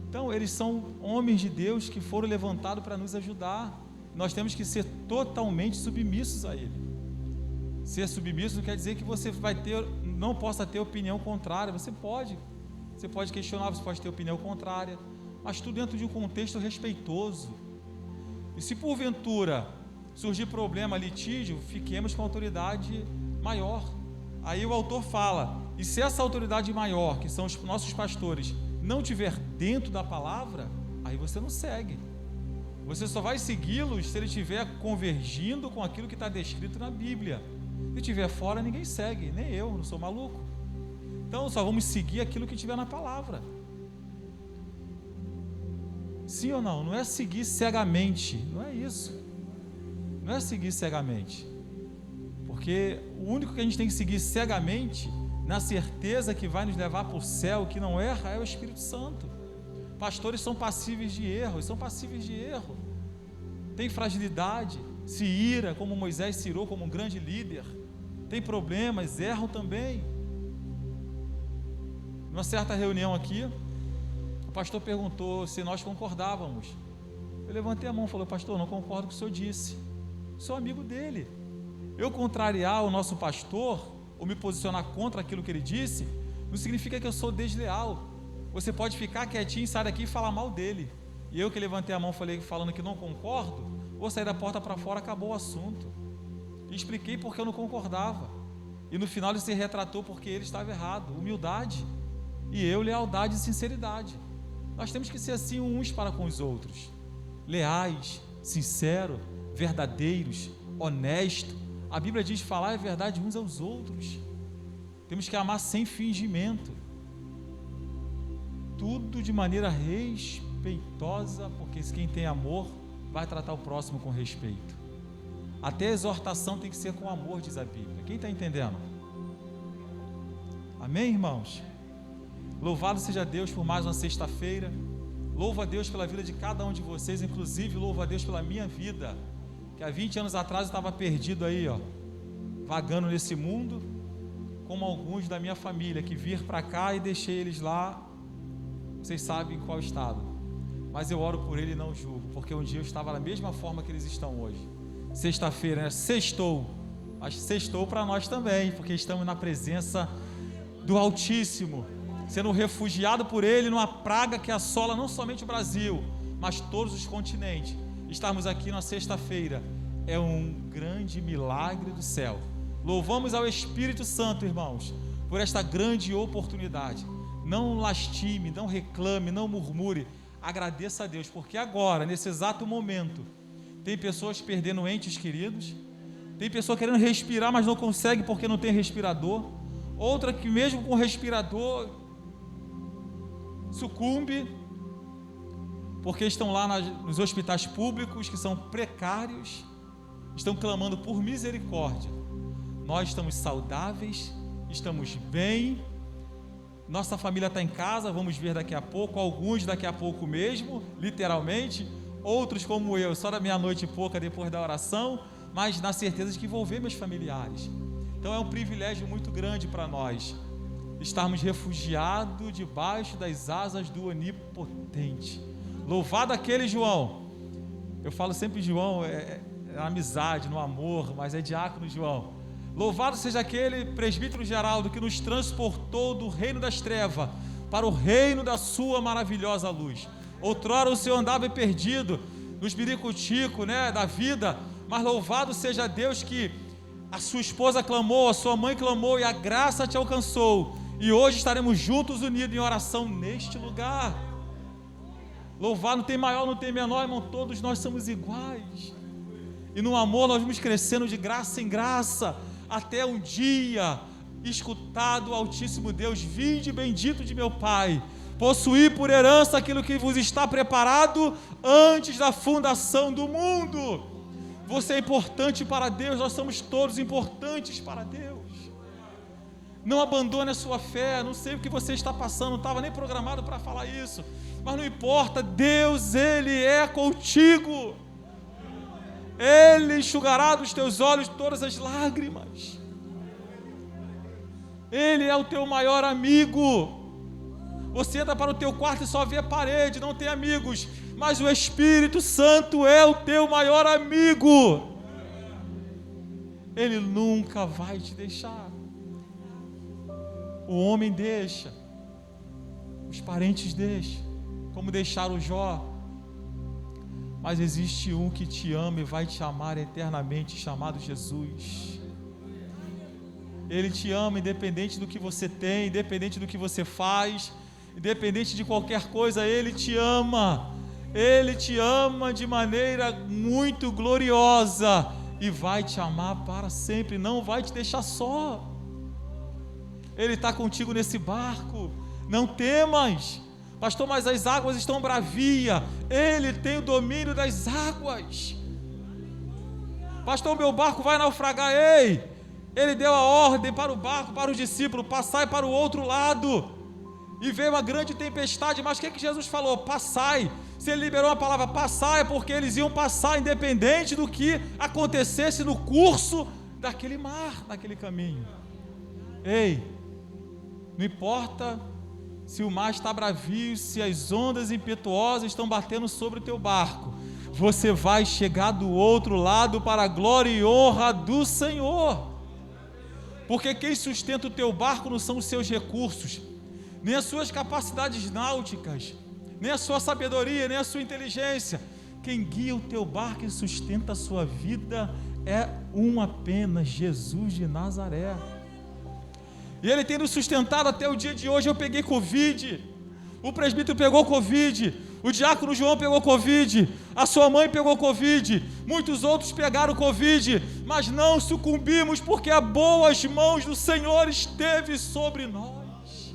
Então, eles são homens de Deus que foram levantados para nos ajudar. Nós temos que ser totalmente submissos a ele. Ser submisso não quer dizer que você não possa ter opinião contrária. Você pode questionar, você pode ter opinião contrária, mas tudo dentro de um contexto respeitoso. E se porventura surgir problema, litígio, fiquemos com a autoridade maior. Aí o autor fala: e se essa autoridade maior, que são os nossos pastores, não estiver dentro da palavra, aí você não segue. Você só vai segui-los se ele estiver convergindo com aquilo que está descrito na Bíblia. Se estiver fora, ninguém segue, nem eu, não sou maluco. Então só vamos seguir aquilo que tiver na palavra. Sim ou não? Não é seguir cegamente, não é isso. Não é seguir cegamente. Porque o único que a gente tem que seguir cegamente, na certeza que vai nos levar para o céu, que não erra, é o Espírito Santo. Pastores são passíveis de erro, tem fragilidade, se ira, como Moisés se irou como um grande líder, tem problemas, erram também. Numa certa reunião aqui, o pastor perguntou se nós concordávamos. Eu levantei a mão e falei: pastor, não concordo com o que o senhor disse, sou amigo dele. Eu contrariar o nosso pastor, ou me posicionar contra aquilo que ele disse, não significa que eu sou desleal. Você pode ficar quietinho, sair daqui e falar mal dele. E eu que levantei a mão falando que não concordo, vou sair da porta para fora, acabou o assunto. E expliquei porque eu não concordava. E no final ele se retratou porque ele estava errado. Humildade. E eu, lealdade e sinceridade. Nós temos que ser assim uns para com os outros. Leais, sinceros, verdadeiros, honestos. A Bíblia diz: falar a verdade uns aos outros. Temos que amar sem fingimento. Tudo de maneira respeitosa, porque quem tem amor vai tratar o próximo com respeito. Até a exortação tem que ser com amor, diz a Bíblia. Quem está entendendo? Amém, irmãos? Louvado seja Deus por mais uma sexta-feira. Louvo a Deus pela vida de cada um de vocês, inclusive louvo a Deus pela minha vida, que há 20 anos atrás eu estava perdido aí, vagando nesse mundo, como alguns da minha família, que vir para cá e deixei eles lá, vocês sabem em qual estado, mas eu oro por ele e não julgo, porque um dia eu estava da mesma forma que eles estão hoje. Sexta-feira, né? Sextou, mas sextou para nós também, porque estamos na presença do Altíssimo, sendo refugiado por ele numa praga que assola não somente o Brasil, mas todos os continentes. Estarmos aqui na sexta-feira é um grande milagre do céu. Louvamos ao Espírito Santo, irmãos, por esta grande oportunidade. Não lastime, não reclame, não murmure, agradeça a Deus, porque agora, nesse exato momento, tem pessoas perdendo entes queridos, tem pessoa querendo respirar, mas não consegue porque não tem respirador, outra que mesmo com respirador sucumbe, porque estão lá nos hospitais públicos, que são precários, estão clamando por misericórdia. Nós estamos saudáveis, estamos bem, nossa família está em casa, vamos ver daqui a pouco, alguns daqui a pouco mesmo, literalmente, outros como eu, só da meia-noite e pouca depois da oração, mas na certeza de que vou ver meus familiares. Então é um privilégio muito grande para nós estarmos refugiados debaixo das asas do Onipotente. Louvado aquele João, eu falo sempre João, é amizade, no amor, mas é diácono João. Louvado seja aquele presbítero Geraldo que nos transportou do reino das trevas para o reino da sua maravilhosa luz. Outrora o Senhor andava perdido nos biricuticos, da vida, mas louvado seja Deus que a sua esposa clamou, a sua mãe clamou e a graça te alcançou. E hoje estaremos juntos, unidos em oração neste lugar. Louvar não tem maior, não tem menor, irmão, todos nós somos iguais. E no amor nós vamos crescendo de graça em graça, até um dia escutar do Altíssimo Deus: vinde bendito de meu Pai, possuir por herança aquilo que vos está preparado antes da fundação do mundo. Você é importante para Deus, nós somos todos importantes para Deus. Não abandone a sua fé. Não sei o que você está passando, não estava nem programado para falar isso, mas não importa, Deus, Ele é contigo. Ele enxugará dos teus olhos todas as lágrimas. Ele é o teu maior amigo. Você entra para o teu quarto e só vê a parede, não tem amigos, mas o Espírito Santo é o teu maior amigo. Ele nunca vai te deixar. O homem deixa, os parentes deixam, como deixaram Jó, mas existe um que te ama e vai te amar eternamente, chamado Jesus. Ele te ama independente do que você tem, independente do que você faz, independente de qualquer coisa. Ele te ama de maneira muito gloriosa e vai te amar para sempre, não vai te deixar só. Ele está contigo nesse barco, não temas. Pastor, mas as águas estão bravias. Ele tem o domínio das águas. Pastor, meu barco vai naufragar. Ei, ele deu a ordem para o barco, para os discípulos, passai para o outro lado. E veio uma grande tempestade, mas o que Jesus falou? Passai. Se ele liberou a palavra passai, é porque eles iam passar independente do que acontecesse no curso daquele mar, daquele caminho. Ei, não importa se o mar está bravio, se as ondas impetuosas estão batendo sobre o teu barco, você vai chegar do outro lado para a glória e honra do Senhor. Porque quem sustenta o teu barco não são os seus recursos, nem as suas capacidades náuticas, nem a sua sabedoria, nem a sua inteligência. Quem guia o teu barco e sustenta a sua vida é um apenas, Jesus de Nazaré. E Ele tem nos sustentado até o dia de hoje. Eu peguei Covid, o presbítero pegou Covid, o diácono João pegou Covid, a sua mãe pegou Covid, muitos outros pegaram Covid, mas não sucumbimos, porque as boas mãos do Senhor esteve sobre nós.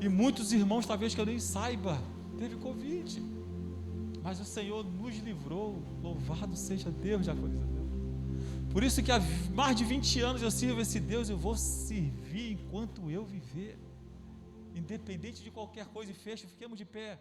E muitos irmãos, talvez que eu nem saiba, teve Covid, mas o Senhor nos livrou. Louvado seja Deus, já foi isso. Por isso que há mais de 20 anos eu sirvo esse Deus, eu vou servir enquanto eu viver, independente de qualquer coisa. E fecho, fiquemos de pé.